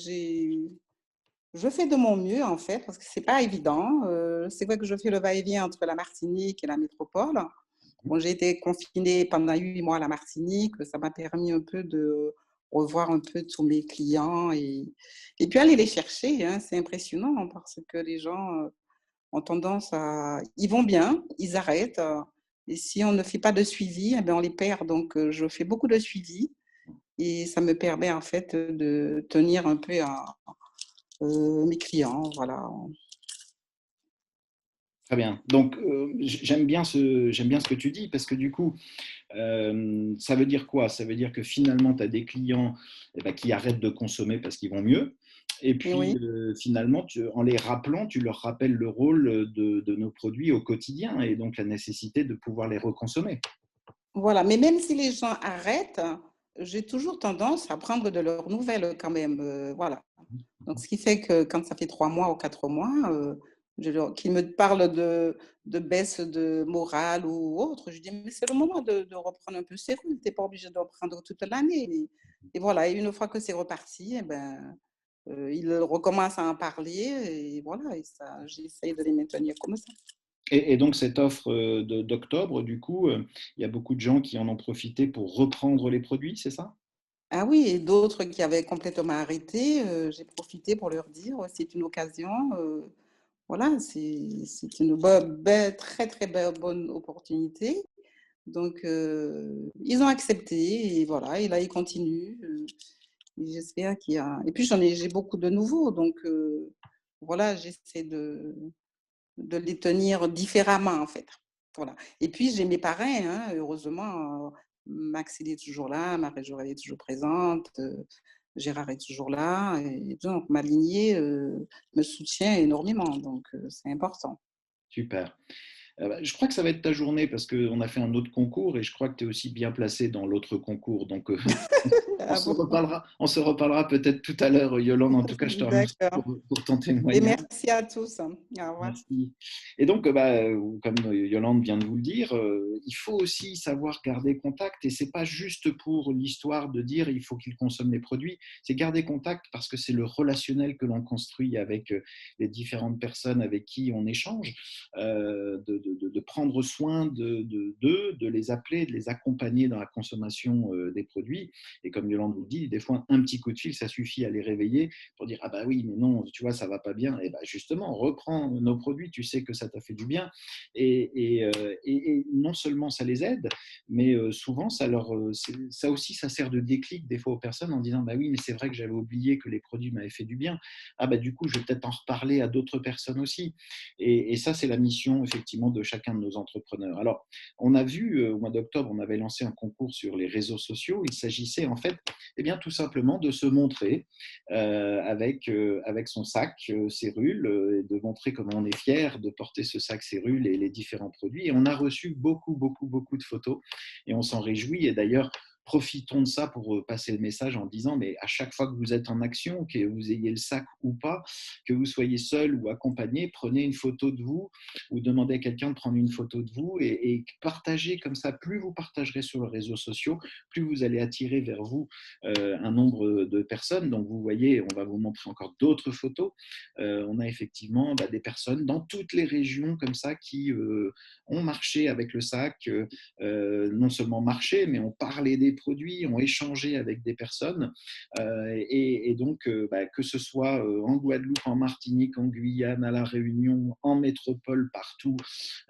je fais de mon mieux, en fait, parce que c'est pas évident. C'est vrai que je fais le va-et-vient entre la Martinique et la métropole. Bon, j'ai été confinée pendant 8 mois à la Martinique. Ça m'a permis un peu de revoir un peu tous mes clients et puis aller les chercher, hein. C'est impressionnant parce que les gens ont tendance à… Ils vont bien, ils arrêtent. Et si on ne fait pas de suivi, eh ben, on les perd. Donc, je fais beaucoup de suivi et ça me permet en fait de tenir un peu mes clients. Voilà. Très bien. Donc, j'aime bien ce que tu dis parce que du coup, ça veut dire quoi? Ça veut dire que finalement, tu as des clients qui arrêtent de consommer parce qu'ils vont mieux. Et Et puis, oui, finalement, en les rappelant, tu leur rappelles le rôle de nos produits au quotidien et donc la nécessité de pouvoir les reconsommer. voilà. Mais même si les gens arrêtent, j'ai toujours tendance à prendre de leurs nouvelles quand même. Voilà. Donc, ce qui fait que quand ça fait 3 mois ou 4 mois, qu'ils me parlent de baisse de morale ou autre, je dis, mais c'est le moment de reprendre un peu ses rôles. Tu n'es pas obligé de reprendre toute l'année. Et voilà, et une fois que c'est reparti, eh ben, ils recommencent à en parler. Et voilà, et ça, j'essaye de les maintenir comme ça. Et donc, cette offre d'octobre, du coup, il y a beaucoup de gens qui en ont profité pour reprendre les produits, c'est ça? Ah oui, et d'autres qui avaient complètement arrêté, j'ai profité pour leur dire, c'est une occasion. Voilà, c'est une très, très bonne opportunité. Donc, ils ont accepté et voilà, et là, ils continuent. Et j'espère qu'il y a… Et puis, j'ai beaucoup de nouveaux. Donc, voilà, j'essaie de les tenir différemment, en fait. Voilà. Et puis, j'ai mes parrains, hein, heureusement. Max, il est toujours là, Marie-Jo, est toujours présente. Gérard est toujours là. Et donc, ma lignée me soutient énormément. Donc, c'est important. Super. Je crois que ça va être ta journée parce qu'on a fait un autre concours et je crois que tu es aussi bien placé dans l'autre concours. Donc, Ah bon? on se reparlera peut-être tout à l'heure, Yolande. En tout cas, je te remercie D'accord. pour ton Et témoignage. merci à tous. Au revoir. Merci. Et donc, comme Yolande vient de vous le dire, il faut aussi savoir garder contact. Et c'est pas juste pour l'histoire de dire il faut qu'ils consomment les produits. C'est garder contact parce que c'est le relationnel que l'on construit avec les différentes personnes avec qui on échange, de prendre soin d'eux, de les appeler, de les accompagner dans la consommation des produits. Et comme Yolande vous le dit, des fois, un petit coup de fil, ça suffit à les réveiller pour dire ah bah oui mais non tu vois ça va pas bien et bah justement reprends nos produits, tu sais que ça t'a fait du bien et non seulement ça les aide mais souvent ça aussi ça sert de déclic des fois aux personnes en disant bah oui mais c'est vrai que j'avais oublié que les produits m'avaient fait du bien, ah bah du coup je vais peut-être en reparler à d'autres personnes aussi et ça c'est la mission effectivement de chacun de nos entrepreneurs. Alors on a vu au mois d'octobre on avait lancé un concours sur les réseaux sociaux, il s'agissait en fait eh bien tout simplement de se montrer avec son sac Cérule et de montrer comment on est fier de porter ce sac Cérule et les différents produits. Et on a reçu beaucoup, beaucoup, beaucoup de photos et on s'en réjouit. Et d'ailleurs, profitons de ça pour passer le message en disant, mais à chaque fois que vous êtes en action, que vous ayez le sac ou pas, que vous soyez seul ou accompagné, prenez une photo de vous ou demandez à quelqu'un de prendre une photo de vous et partagez comme ça. Plus vous partagerez sur les réseaux sociaux, plus vous allez attirer vers vous un nombre de personnes. Donc, vous voyez, on va vous montrer encore d'autres photos. On a effectivement des personnes dans toutes les régions comme ça qui ont marché avec le sac, non seulement marché, mais ont parlé des produits, ont échangé avec des personnes. Et donc, que ce soit en Guadeloupe, en Martinique, en Guyane, à La Réunion, en métropole, partout,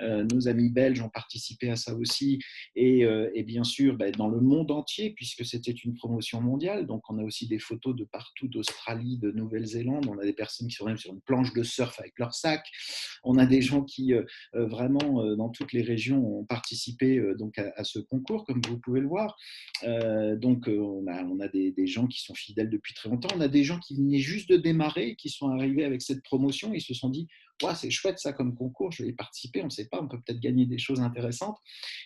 nos amis belges ont participé à ça aussi. Et bien sûr, dans le monde entier, puisque c'était une promotion mondiale. Donc, on a aussi des photos de partout, d'Australie, de Nouvelle-Zélande. On a des personnes qui sont même sur une planche de surf avec leur sac. On a des gens qui, vraiment, dans toutes les régions, ont participé donc à ce concours, comme vous pouvez le voir. Donc, on a des gens qui sont fidèles depuis très longtemps. On a des gens qui venaient juste de démarrer, qui sont arrivés avec cette promotion. Ils se sont dit, ouais, c'est chouette ça comme concours, je vais y participer, on ne sait pas, on peut peut-être gagner des choses intéressantes.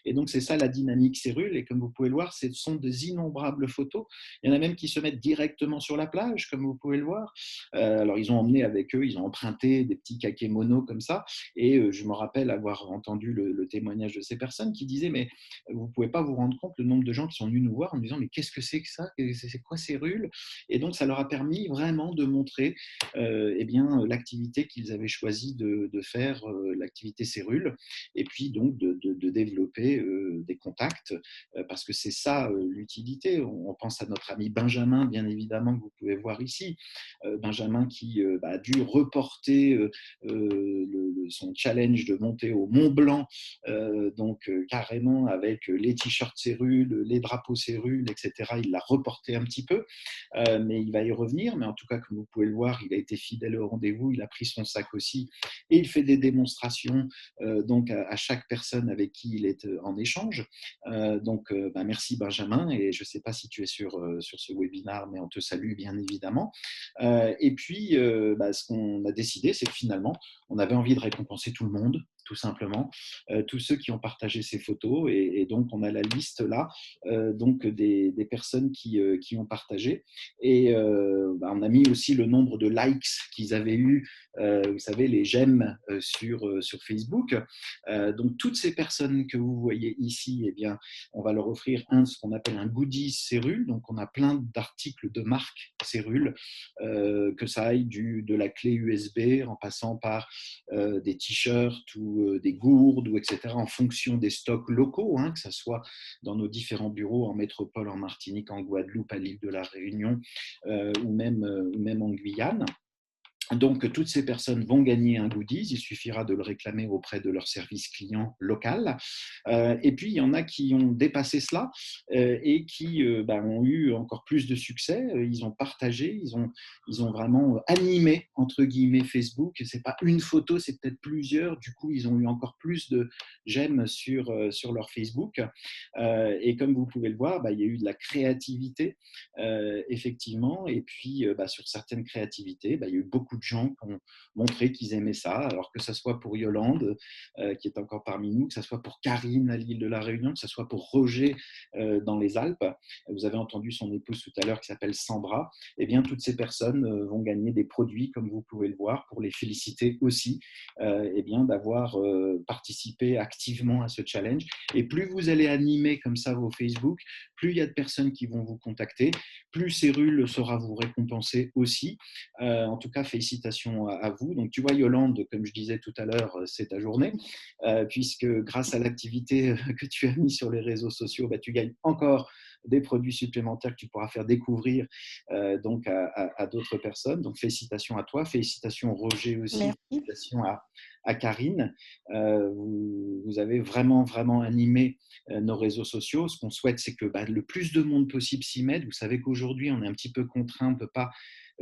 Et donc, c'est ça la dynamique Cérule. Et comme vous pouvez le voir, ce sont des innombrables photos. Il y en a même qui se mettent directement sur la plage, comme vous pouvez le voir. Alors, ils ont emmené avec eux, ils ont emprunté des petits kakémonos comme ça. Et je me rappelle avoir entendu le témoignage de ces personnes qui disaient, mais vous ne pouvez pas vous rendre compte le nombre de gens qui sont venus nous voir en disant, mais qu'est-ce que c'est que ça? C'est quoi Cérule? Et donc, ça leur a permis vraiment de montrer l'activité qu'ils avaient choisi de faire, l'activité Cérule, et puis donc de développer des contacts, parce que c'est ça l'utilité. On pense à notre ami Benjamin, bien évidemment, que vous pouvez voir ici. Benjamin qui a dû reporter son challenge de monter au Mont Blanc, carrément avec les t-shirts Cérule, les drapeaux Cérule, etc. Il l'a reporté un petit peu, mais il va y revenir. Mais en tout cas, comme vous pouvez le voir, il a été fidèle au rendez-vous, il a pris son sac aussi, et il fait des démonstrations donc à chaque personne avec qui il est en échange. Merci Benjamin, et je ne sais pas si tu es sur ce webinaire, mais on te salue bien évidemment. Et puis, ce qu'on a décidé, c'est que finalement, on avait envie de récompenser tout le monde, tout simplement, tous ceux qui ont partagé ces photos. Et donc, on a la liste là, donc des personnes qui ont partagé. Et on a mis aussi le nombre de likes qu'ils avaient eu, vous savez, les j'aime sur Facebook. Donc, toutes ces personnes que vous voyez ici, eh bien, on va leur offrir ce qu'on appelle un goodies Cérule. Donc, on a plein d'articles de marque Cérule, que ça aille de la clé USB en passant par des t-shirts ou des gourdes, etc., en fonction des stocks locaux, que ce soit dans nos différents bureaux en métropole, en Martinique, en Guadeloupe, à l'île de la Réunion, ou même en Guyane. Donc, toutes ces personnes vont gagner un goodies. Il suffira de le réclamer auprès de leur service client local. Et puis, il y en a qui ont dépassé cela et qui ont eu encore plus de succès. Ils ont partagé, ils ont vraiment animé, entre guillemets, Facebook. Ce n'est pas une photo, c'est peut-être plusieurs. Du coup, ils ont eu encore plus de j'aime sur leur Facebook. Et comme vous pouvez le voir, il y a eu de la créativité, effectivement. Et puis, sur certaines créativités, il y a eu beaucoup de gens qui ont montré qu'ils aimaient ça. Alors que ce soit pour Yolande, qui est encore parmi nous, que ce soit pour Karine à l'île de la Réunion, que ce soit pour Roger dans les Alpes. Vous avez entendu son épouse tout à l'heure qui s'appelle Sandra. Eh bien, toutes ces personnes vont gagner des produits, comme vous pouvez le voir, pour les féliciter aussi, d'avoir participé activement à ce challenge. Et plus vous allez animer comme ça vos Facebook, plus il y a de personnes qui vont vous contacter, plus Cérule saura vous récompenser aussi. En tout cas, félicitations à vous. Donc, tu vois, Yolande, comme je disais tout à l'heure, c'est ta journée, puisque grâce à l'activité que tu as mise sur les réseaux sociaux, tu gagnes encore des produits supplémentaires que tu pourras faire découvrir donc à d'autres personnes. Donc, félicitations à toi, félicitations Roger aussi, Merci. félicitations à Karine. Vous avez vraiment, vraiment animé nos réseaux sociaux. Ce qu'on souhaite, c'est que le plus de monde possible s'y mette. Vous savez qu'aujourd'hui, on est un petit peu contraint, on ne peut pas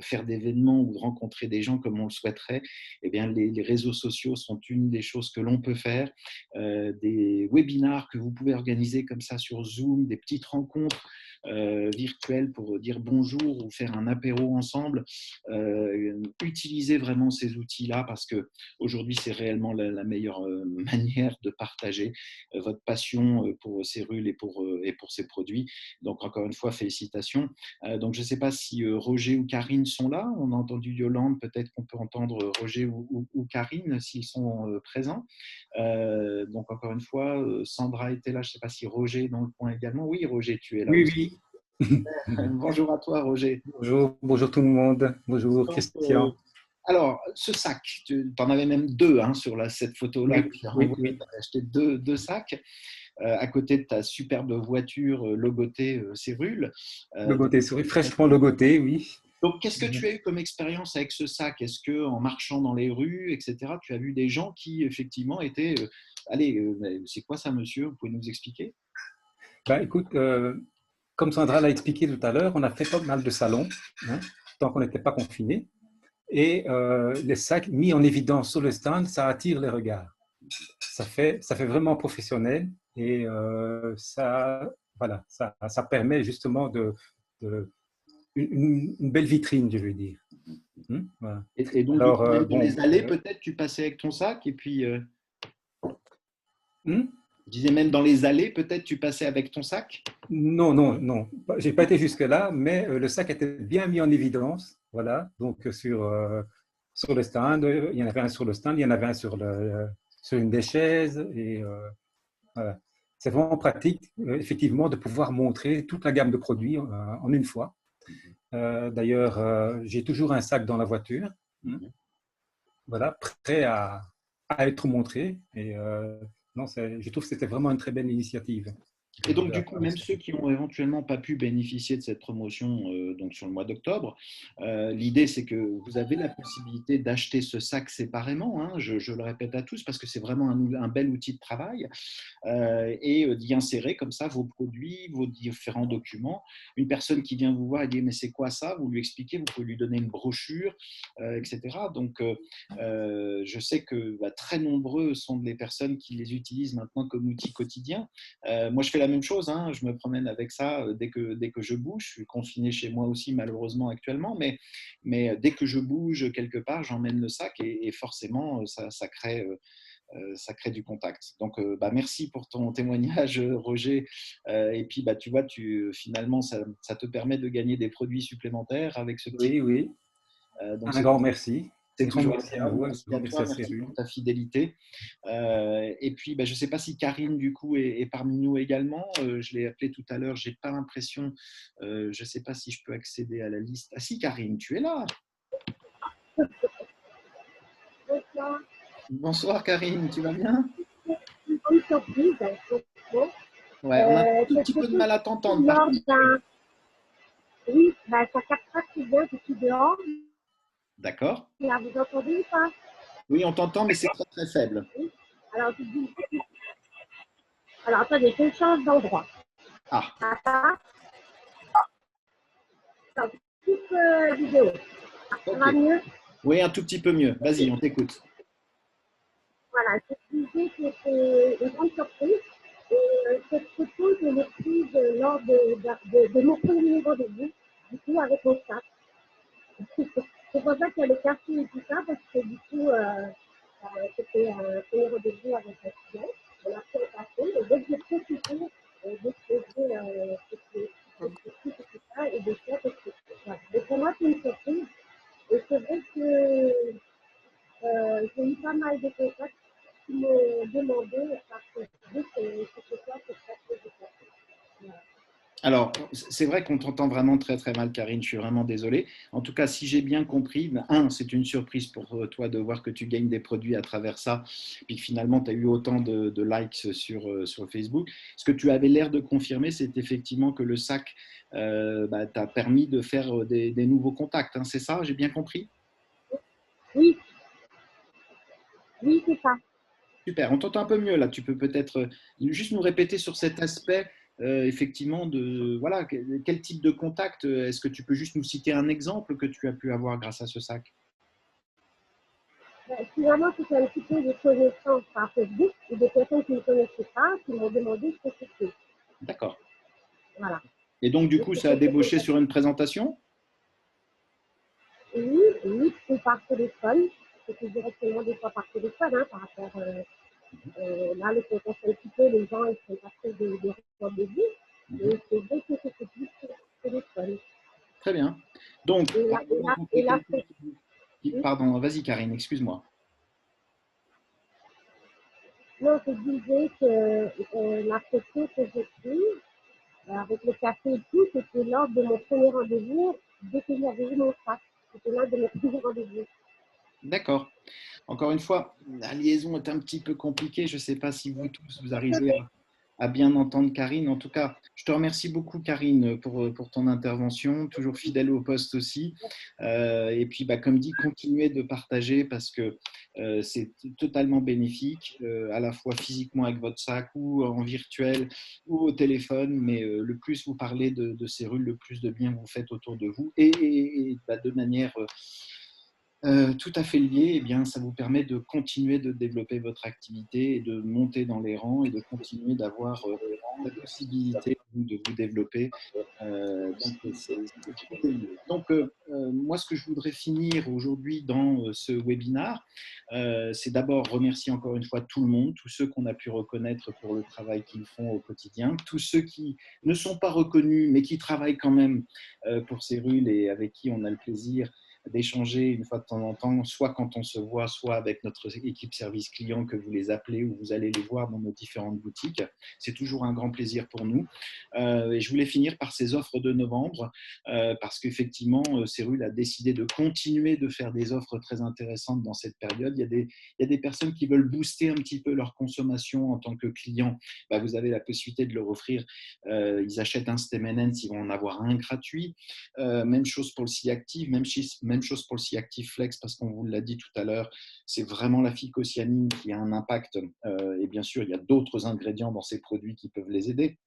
faire d'événements ou rencontrer des gens comme on le souhaiterait. Eh bien, les réseaux sociaux sont une des choses que l'on peut faire. Des webinars que vous pouvez organiser comme ça sur Zoom, des petites rencontres virtuel pour dire bonjour ou faire un apéro ensemble, utilisez vraiment ces outils-là parce qu'aujourd'hui, c'est réellement la meilleure manière de partager votre passion pour Cérule et pour ses produits. Donc, encore une fois, félicitations. Donc, je ne sais pas si Roger ou Karine sont là. On a entendu Yolande, peut-être qu'on peut entendre Roger ou Karine s'ils sont présents. Donc, encore une fois, Sandra était là. Je ne sais pas si Roger est dans le coin également. Oui, Roger, tu es là Oui, aussi. oui. Bonjour à toi, Roger. Bonjour, bonjour tout le monde. Bonjour Donc, Christian. alors, ce sac, tu en avais même deux sur cette photo-là que tu as Oui, envoyée. oui. Tu as acheté deux sacs à côté de ta superbe voiture logotée Cérule. Logoté, souris, fraîchement logoté, oui. Donc, qu'est-ce que tu as eu comme expérience avec ce sac? Est-ce qu'en marchant dans les rues, etc., tu as vu des gens qui, effectivement, étaient allez, c'est quoi ça, monsieur? Vous pouvez nous expliquer? Bah, écoute, comme Sandra l'a expliqué tout à l'heure, on a fait pas mal de salons, hein, tant qu'on n'était pas confinés. Et les sacs mis en évidence sur le stand, ça attire les regards. Ça fait vraiment professionnel et voilà, ça permet justement une belle vitrine, je veux dire. Voilà. Et donc, Alors, même dans bon, les allées, peut-être, tu passais avec ton sac et puis… hmm? Je disais même dans les allées, peut-être tu passais avec ton sac? Non, non, non. J'ai pas été jusque-là, mais le sac était bien mis en évidence. Voilà. Donc, sur le stand, il y en avait un sur le stand, il y en avait un sur une des chaises. Et voilà. C'est vraiment pratique, effectivement, de pouvoir montrer toute la gamme de produits en une fois. D'ailleurs, j'ai toujours un sac dans la voiture. Voilà, prêt à être montré. Et non, je trouve que c'était vraiment une très belle initiative. Et donc, du coup, même ceux qui n'ont éventuellement pas pu bénéficier de cette promotion donc sur le mois d'octobre, l'idée, c'est que vous avez la possibilité d'acheter ce sac séparément, hein, je le répète à tous, parce que c'est vraiment un bel outil de travail, et d'y insérer comme ça vos produits, vos différents documents. Une personne qui vient vous voir et dit « mais c'est quoi ça ?» Vous lui expliquez, vous pouvez lui donner une brochure, etc. Donc, je sais que très nombreux sont les personnes qui les utilisent maintenant comme outil quotidien. Moi, je fais la même chose, hein. Je me promène avec ça dès que je bouge. Je suis confiné chez moi aussi, malheureusement, actuellement, mais dès que je bouge quelque part, j'emmène le sac et forcément, ça crée du contact. Donc, merci pour ton témoignage, Roger. Et puis, tu vois, finalement, ça te permet de gagner des produits supplémentaires avec ce petit… Oui, oui. Donc, Un grand merci. c'est Un grand toujours merci à vous. merci à toi, merci pour ta fidélité. Et puis, je ne sais pas si Karine, du coup, est parmi nous également. Je l'ai appelée tout à l'heure, je n'ai pas l'impression, je ne sais pas si je peux accéder à la liste. Ah si, Karine, tu es là. Bonsoir. Bonsoir, Karine, tu vas bien? Une surprise. Ouais, on a un tout petit peu de mal à t'entendre. Oui, ça capte pas très bien, je suis dehors. D'accord. Là, vous entendez ou pas? Oui, on t'entend, mais c'est très très faible. Oui. Alors, attendez, je change d'endroit. Ah. Petite vidéo. Ça va mieux? Oui, un tout petit peu mieux. Vas-y, on t'écoute. Voilà, je disais que c'est une grande surprise. Et cette photo, je l'ai prise lors de mon premier rendez-vous, du coup, avec mon sac. C'est pour ça qu'il y a le quartier et tout ça, parce que du coup, c'était un premier rendez-vous avec un client. On a fait passer, et dès que j'ai profité d'exposer tout ça et de faire quelque chose. Mais pour moi, c'est une surprise. Et c'est vrai que j'ai eu pas mal de contacts qui m'ont demandé par Facebook c'est quoi cette pratique de pratique. Alors, c'est vrai qu'on t'entend vraiment très très mal, Karine, je suis vraiment désolé. En tout cas, si j'ai bien compris, c'est une surprise pour toi de voir que tu gagnes des produits à travers ça, puis que finalement, tu as eu autant de likes sur Facebook. Ce que tu avais l'air de confirmer, c'est effectivement que le sac t'a permis de faire des nouveaux contacts, hein, c'est ça, j'ai bien compris? Oui, c'est ça. Super, on t'entend un peu mieux là. Tu peux peut-être juste nous répéter sur cet aspect, effectivement, de voilà, quel type de contact. Est-ce que tu peux juste nous citer un exemple que tu as pu avoir grâce à ce sac? Finalement, c'était un petit peu de connaissances par Facebook et des personnes qui ne connaissaient pas, qui m'ont demandé ce que c'était. D'accord. Voilà. Et donc, du coup, ça a débauché sur une présentation? Oui, oui, c'est par téléphone. C'était directement des fois par téléphone, hein, par rapport là, le contexte un petit peu, les gens ils sont passés des rendez-vous. Et c'est vrai que c'était plus sur téléphone. Très bien. Donc, Et là, pardon, vas-y Karine, excuse-moi. non, je disais que la photo que j'ai prise, avec le café et tout, c'était lors de mon premier rendez-vous, dès que j'avais eu mon sac. C'était lors de mon premier rendez-vous. D'accord. Encore une fois, la liaison est un petit peu compliquée. Je ne sais pas si vous tous, vous arrivez à bien entendre Karine. En tout cas, je te remercie beaucoup, Karine, pour ton intervention, toujours fidèle au poste aussi. Et puis, comme dit, continuez de partager parce que c'est totalement bénéfique, à la fois physiquement avec votre sac ou en virtuel ou au téléphone. Mais le plus vous parlez de Cérul, le plus de bien vous faites autour de vous et de manière tout à fait lié, eh bien, ça vous permet de continuer de développer votre activité et de monter dans les rangs et de continuer d'avoir la possibilité de vous développer. Moi, ce que je voudrais finir aujourd'hui dans ce webinaire, c'est d'abord remercier encore une fois tout le monde, tous ceux qu'on a pu reconnaître pour le travail qu'ils font au quotidien, tous ceux qui ne sont pas reconnus mais qui travaillent quand même pour Cérul et avec qui on a le plaisir d'échanger une fois de temps en temps, soit quand on se voit, soit avec notre équipe service client que vous les appelez ou vous allez les voir dans nos différentes boutiques. C'est toujours un grand plaisir pour nous. Et je voulais finir par ces offres de novembre parce qu'effectivement, Cérul a décidé de continuer de faire des offres très intéressantes dans cette période. Il y a des personnes qui veulent booster un petit peu leur consommation en tant que client. Vous avez la possibilité de leur offrir. Ils achètent un Stem&N's, ils vont en avoir un gratuit. Même chose pour le C-Active, même chose pour le C-Active Flex, parce qu'on vous l'a dit tout à l'heure, c'est vraiment la phycocyanine qui a un impact. Et bien sûr, il y a d'autres ingrédients dans ces produits qui peuvent les aider.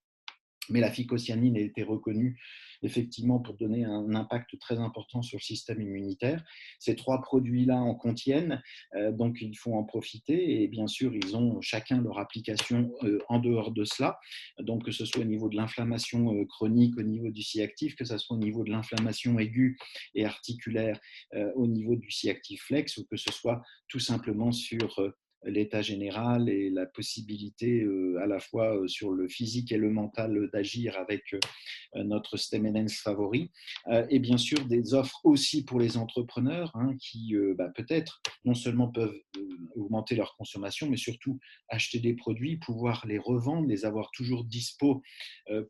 Mais la phycocyanine a été reconnue effectivement pour donner un impact très important sur le système immunitaire. Ces trois produits-là en contiennent, donc il faut en profiter. Et bien sûr, ils ont chacun leur application en dehors de cela. Donc que ce soit au niveau de l'inflammation chronique, au niveau du C-Active, que ce soit au niveau de l'inflammation aiguë et articulaire, au niveau du C-Active Flex, ou que ce soit tout simplement sur l'état général et la possibilité à la fois sur le physique et le mental d'agir avec notre Stem&N's favori. Et bien sûr, des offres aussi pour les entrepreneurs qui peut-être non seulement peuvent augmenter leur consommation, mais surtout acheter des produits, pouvoir les revendre, les avoir toujours dispo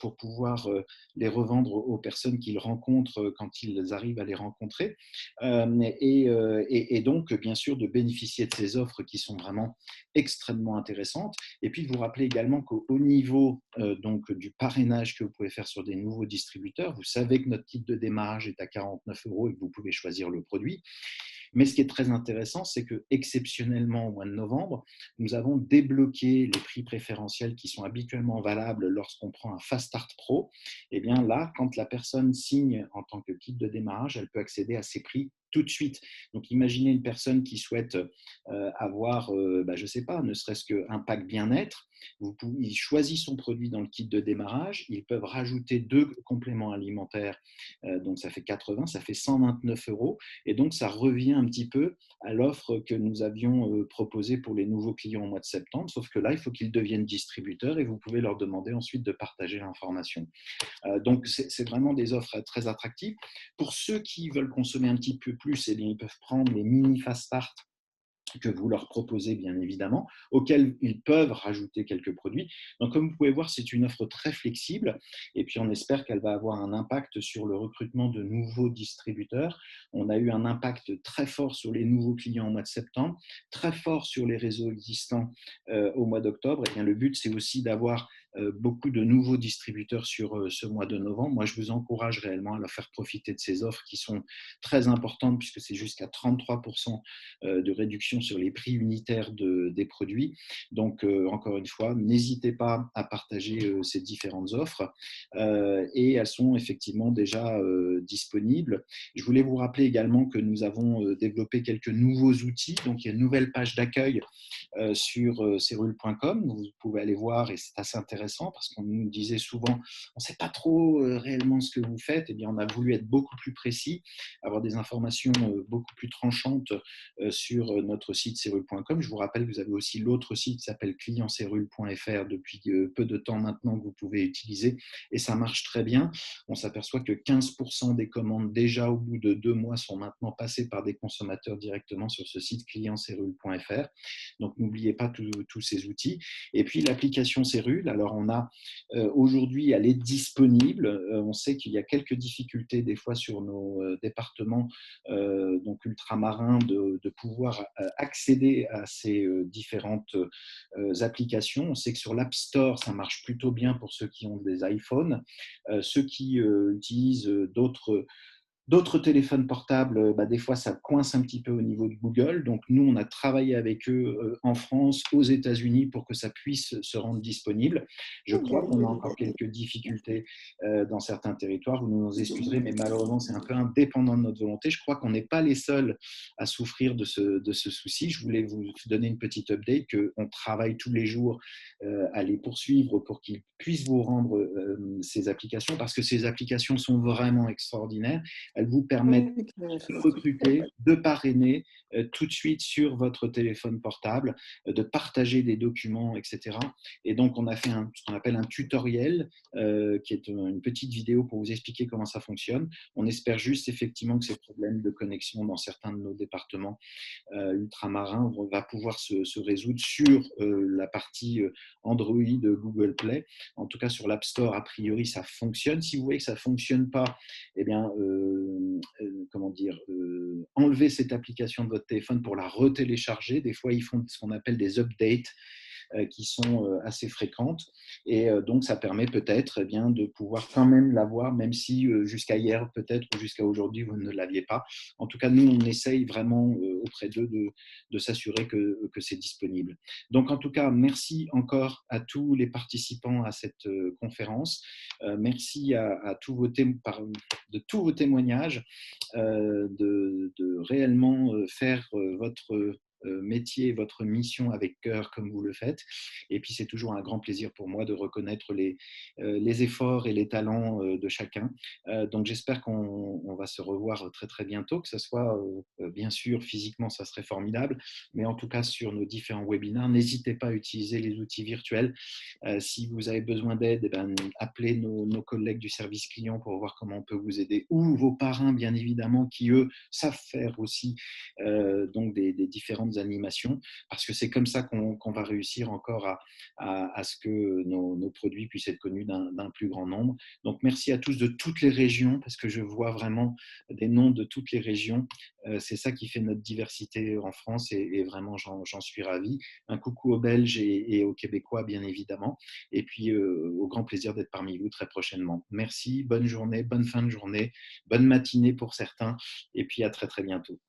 pour pouvoir les revendre aux personnes qu'ils rencontrent quand ils arrivent à les rencontrer. Et donc, bien sûr, de bénéficier de ces offres qui sont vraiment extrêmement intéressantes. Et puis, de vous rappeler également qu'au niveau donc, du parrainage que vous pouvez faire sur des nouveaux distributeurs, vous savez que notre kit de démarrage est à 49 € et que vous pouvez choisir le produit. Mais ce qui est très intéressant, c'est que exceptionnellement au mois de novembre, nous avons débloqué les prix préférentiels qui sont habituellement valables lorsqu'on prend un Fast Start Pro. Et bien là, quand la personne signe en tant que kit de démarrage, elle peut accéder à ces prix tout de suite. Donc, imaginez une personne qui souhaite avoir, je ne sais pas, ne serait-ce qu'un pack bien-être. Il choisit son produit dans le kit de démarrage. Ils peuvent rajouter 2 compléments alimentaires. Donc, ça fait 80, ça fait 129 €. Et donc, ça revient un petit peu à l'offre que nous avions proposée pour les nouveaux clients au mois de septembre. Sauf que là, il faut qu'ils deviennent distributeurs et vous pouvez leur demander ensuite de partager l'information. Donc, c'est vraiment des offres très attractives. Pour ceux qui veulent consommer un petit peu plus, eh bien, ils peuvent prendre les mini Fast Start que vous leur proposez bien évidemment, auxquels ils peuvent rajouter quelques produits. Donc comme vous pouvez voir, c'est une offre très flexible et puis on espère qu'elle va avoir un impact sur le recrutement de nouveaux distributeurs. On a eu un impact très fort sur les nouveaux clients au mois de septembre, très fort sur les réseaux existants au mois d'octobre. Et bien le but, c'est aussi d'avoir beaucoup de nouveaux distributeurs sur ce mois de novembre. Moi, je vous encourage réellement à leur faire profiter de ces offres qui sont très importantes puisque c'est jusqu'à 33% de réduction sur les prix unitaires des produits. Donc, encore une fois, n'hésitez pas à partager ces différentes offres et elles sont effectivement déjà disponibles. Je voulais vous rappeler également que nous avons développé quelques nouveaux outils. Donc, il y a une nouvelle page d'accueil sur cerule.com. Vous pouvez aller voir et c'est assez intéressant intéressant parce qu'on nous disait souvent, on ne sait pas trop réellement ce que vous faites. Eh bien, on a voulu être beaucoup plus précis, avoir des informations beaucoup plus tranchantes sur notre site cerule.com. Je vous rappelle que vous avez aussi l'autre site qui s'appelle clientcerule.fr depuis peu de temps maintenant que vous pouvez utiliser et ça marche très bien. On s'aperçoit que 15% des commandes déjà au bout de 2 mois sont maintenant passées par des consommateurs directement sur ce site clientcerule.fr. Donc n'oubliez pas tous ces outils. Et puis l'application Cerule, alors on a aujourd'hui, elle est disponible. On sait qu'il y a quelques difficultés des fois sur nos départements donc ultramarins de pouvoir accéder à ces différentes applications. On sait que sur l'App Store, ça marche plutôt bien pour ceux qui ont des iPhones. Ceux qui utilisent d'autres téléphones portables, des fois, ça coince un petit peu au niveau de Google. Donc, nous, on a travaillé avec eux en France, aux États-Unis, pour que ça puisse se rendre disponible. Je crois qu'on a encore quelques difficultés dans certains territoires. Vous nous excuserez, mais malheureusement, c'est un peu indépendant de notre volonté. Je crois qu'on n'est pas les seuls à souffrir de ce souci. Je voulais vous donner une petite update qu'on travaille tous les jours à les poursuivre pour qu'ils puissent vous rendre ces applications, parce que ces applications sont vraiment extraordinaires. Elles vous permettent de recruter, de parrainer tout de suite sur votre téléphone portable, de partager des documents, etc. Et donc, on a fait ce qu'on appelle un tutoriel, qui est une petite vidéo pour vous expliquer comment ça fonctionne. On espère juste effectivement que ces problèmes de connexion dans certains de nos départements ultramarins va pouvoir se résoudre sur la partie Android Google Play. En tout cas, sur l'App Store, a priori, ça fonctionne. Si vous voyez que ça ne fonctionne pas, eh bien, enlever cette application de votre téléphone pour la retélécharger. Des fois, ils font ce qu'on appelle des updates qui sont assez fréquentes. Et donc, ça permet peut-être de pouvoir quand même l'avoir, même si jusqu'à hier, peut-être, ou jusqu'à aujourd'hui, vous ne l'aviez pas. En tout cas, nous, on essaye vraiment auprès d'eux de s'assurer que c'est disponible. Donc, en tout cas, merci encore à tous les participants à cette conférence. Merci à tous de tous vos témoignages, de réellement faire votre métier, votre mission avec cœur comme vous le faites. Et puis, c'est toujours un grand plaisir pour moi de reconnaître les efforts et les talents de chacun. Donc, j'espère qu'on va se revoir très, très bientôt, que ce soit, bien sûr, physiquement, ça serait formidable, mais en tout cas, sur nos différents webinaires, n'hésitez pas à utiliser les outils virtuels. Si vous avez besoin d'aide, appelez nos collègues du service client pour voir comment on peut vous aider, ou vos parrains, bien évidemment, qui, eux, savent faire aussi donc des différentes animations, parce que c'est comme ça qu'on va réussir encore à ce que nos produits puissent être connus d'un plus grand nombre. Donc, merci à tous de toutes les régions, parce que je vois vraiment des noms de toutes les régions. C'est ça qui fait notre diversité en France, et vraiment, j'en suis ravi. Un coucou aux Belges et aux Québécois, bien évidemment. Et puis, au grand plaisir d'être parmi vous très prochainement. Merci, bonne journée, bonne fin de journée, bonne matinée pour certains, et puis à très, très bientôt.